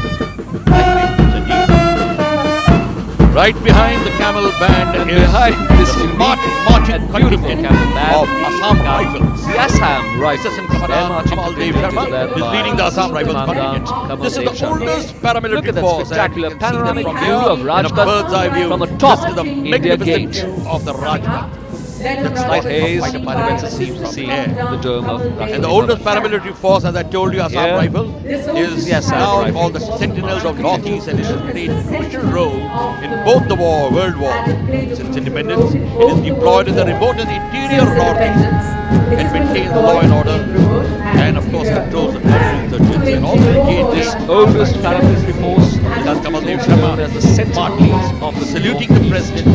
Right behind the camel band
And
is
behind this
the
unique
marching
and beautiful
contingent
camel band
of Assam Rifles.
The Assam Rifles.
Assistant
Their
Commandant
marching
Kamal Dev
contingent
Sharma
led
is
by
leading the Assam Rifles
Commandant
contingent.
Kamal
This is
Dev
the
Sharma.
oldest paramilitary
Look at that
force
spectacular
and you can see them
panoramic
from
view
here
of
in a
Rajpath
bird's eye view.
from atop
This is the
India
magnificent
Gate.
of the Rajpath.
Slight haze
fighter
prevents us
pilots
from
from
seeing
air.
the dome of Rashtrapati
And the oldest paramilitary force, as I told you, Assam
Yeah.
Rifle, is
The Assam
now
Rifles.
called the Sentinels of Northeast, and it has played a crucial role in both the world wars. Since independence, it is deployed in the remote and interior Northeast and maintains law and order, and of course controls the country and also engaged
This oldest paramilitary force
That's Kamal Dev
is
Sharma,
known as the Sentinels of the
saluting the president,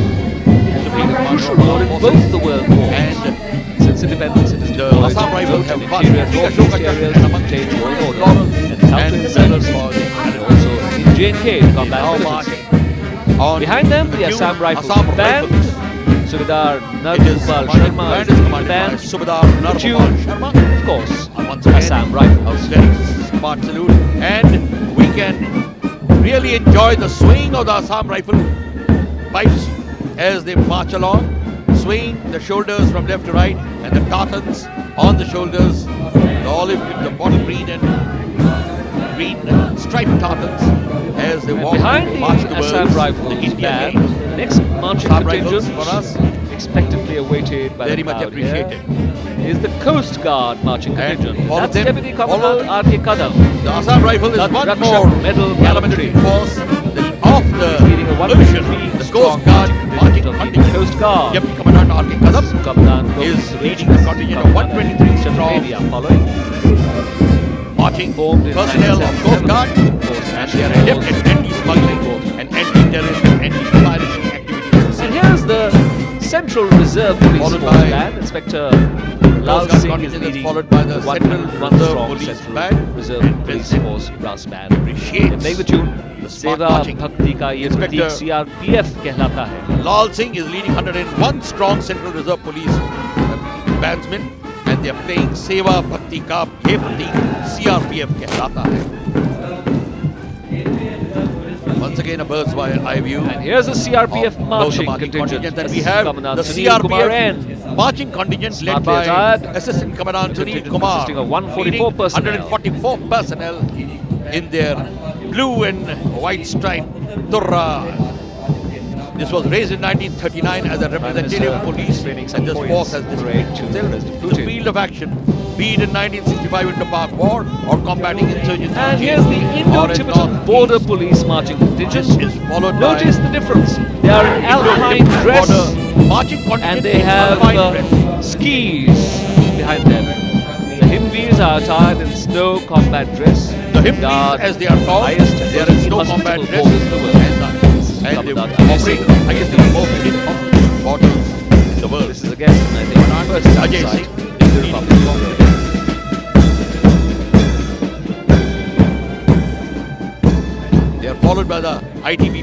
playing a crucial role in both the world wars.
and
Since independence, it is
the
deployed
Assam Rifles
in
have
interior
passed
northeast areas to maintain law and order and counter-insurgency, and also in J&K to combat
now
militancy.
marching on
Behind them, the
tune
Assam Rifles
Assam
band,
Rifles.
Subedar
It is
Nargopal
commanded-
Sharma
band
is
is
the
commanded by
band.
Subedar
The tune,
Nargopal Sharma.
of course,
Once again,
Assam Rifles.
very smart salute, and we can really enjoy the swing of the Assam Rifle pipes as they march along, swaying the shoulders from left to right, and the tartans on the shoulders, the olive, the bottle green and green striped tartans as they
And
walk
behind the
march towards
Assam
the
Rifles
Indian
band,
gate.
the next marching
Assam Rifles
contingent
for us,
expectantly awaited by
very
the
much
crowd here,
appreciated.
is the Coast Guard marching
And
contingent.
follow
That's
them,
Deputy Commandant R.K. Kadam.
The Assam Rifle is
That
one
Rakshak
more
Medal
paramilitary force of the
leading a
ocean,
150
the
strong
Coast Guard marching
of the
contingent.
Coast Guard.
Deputy Commandant R.K. Kadam
Commandant
is
Govind
leading the contingent of 123 strong
Media following.
marching
Formed in
personnel of Coast Guard, and they are adept at anti-smuggling and anti-terrorist and anti-piracy activities.
And here's the Central Reserve Police
Followed
Force
by
band. Inspector Lal
Coast Guard
Singh is
contingent is
leading
followed by the
one
Central Reserve
strong
Police
Central
Band.
Reserve
And
Police
President
Force brass band.
appreciates
They play the tune
the smart
Seva
marching.
Bhakti ka ye
Inspector
pratik CRPF कहलाता है.
Lal Singh is leading 101 strong Central Reserve Police bandsmen, and they are playing Seva Bhakti Ka Ye Pratik CRPF Kehlata Hai. Once again, a bird's eye view.
And here's the CRPF
of
marching
both the
contingent.
and we have
Commandant
the
Sunil Kumar
CRPF
N.
marching contingent led
Smartly
by
attired.
Assistant Commandant Sunil
Contingent
Kumar,
consisting of 144
leading
personnel.
144 personnel in their blue and white striped turra. This was raised in 1939 as a representative
Minister
police,
explaining
and
some
this
points
force has
related
displayed
to
itself
President
the
Putin.
field of action, be it in 1965 Indo-Pak War or combating insurgents.
And
in
here's the
Chile or in
Indo-Tibetan
North
Border
East.
Police marching contingent.
This is followed
Notice
by
the difference. They are in alpine
Indo-Tibetan
dress
border marching contingent
and they
in
have
alpine dress.
skis behind them. The Himvis are attired in snow combat dress.
The Himvis,
Guard
as they are called,
highest
they are in snow combat
inhospitable
dress,
borders in the world.
and they
Commandant
operate, I guess, the most inhospitable borders in the world.
This is again, I think, the first
Ajay
sight
Singh
in the Republic of India.
ITBP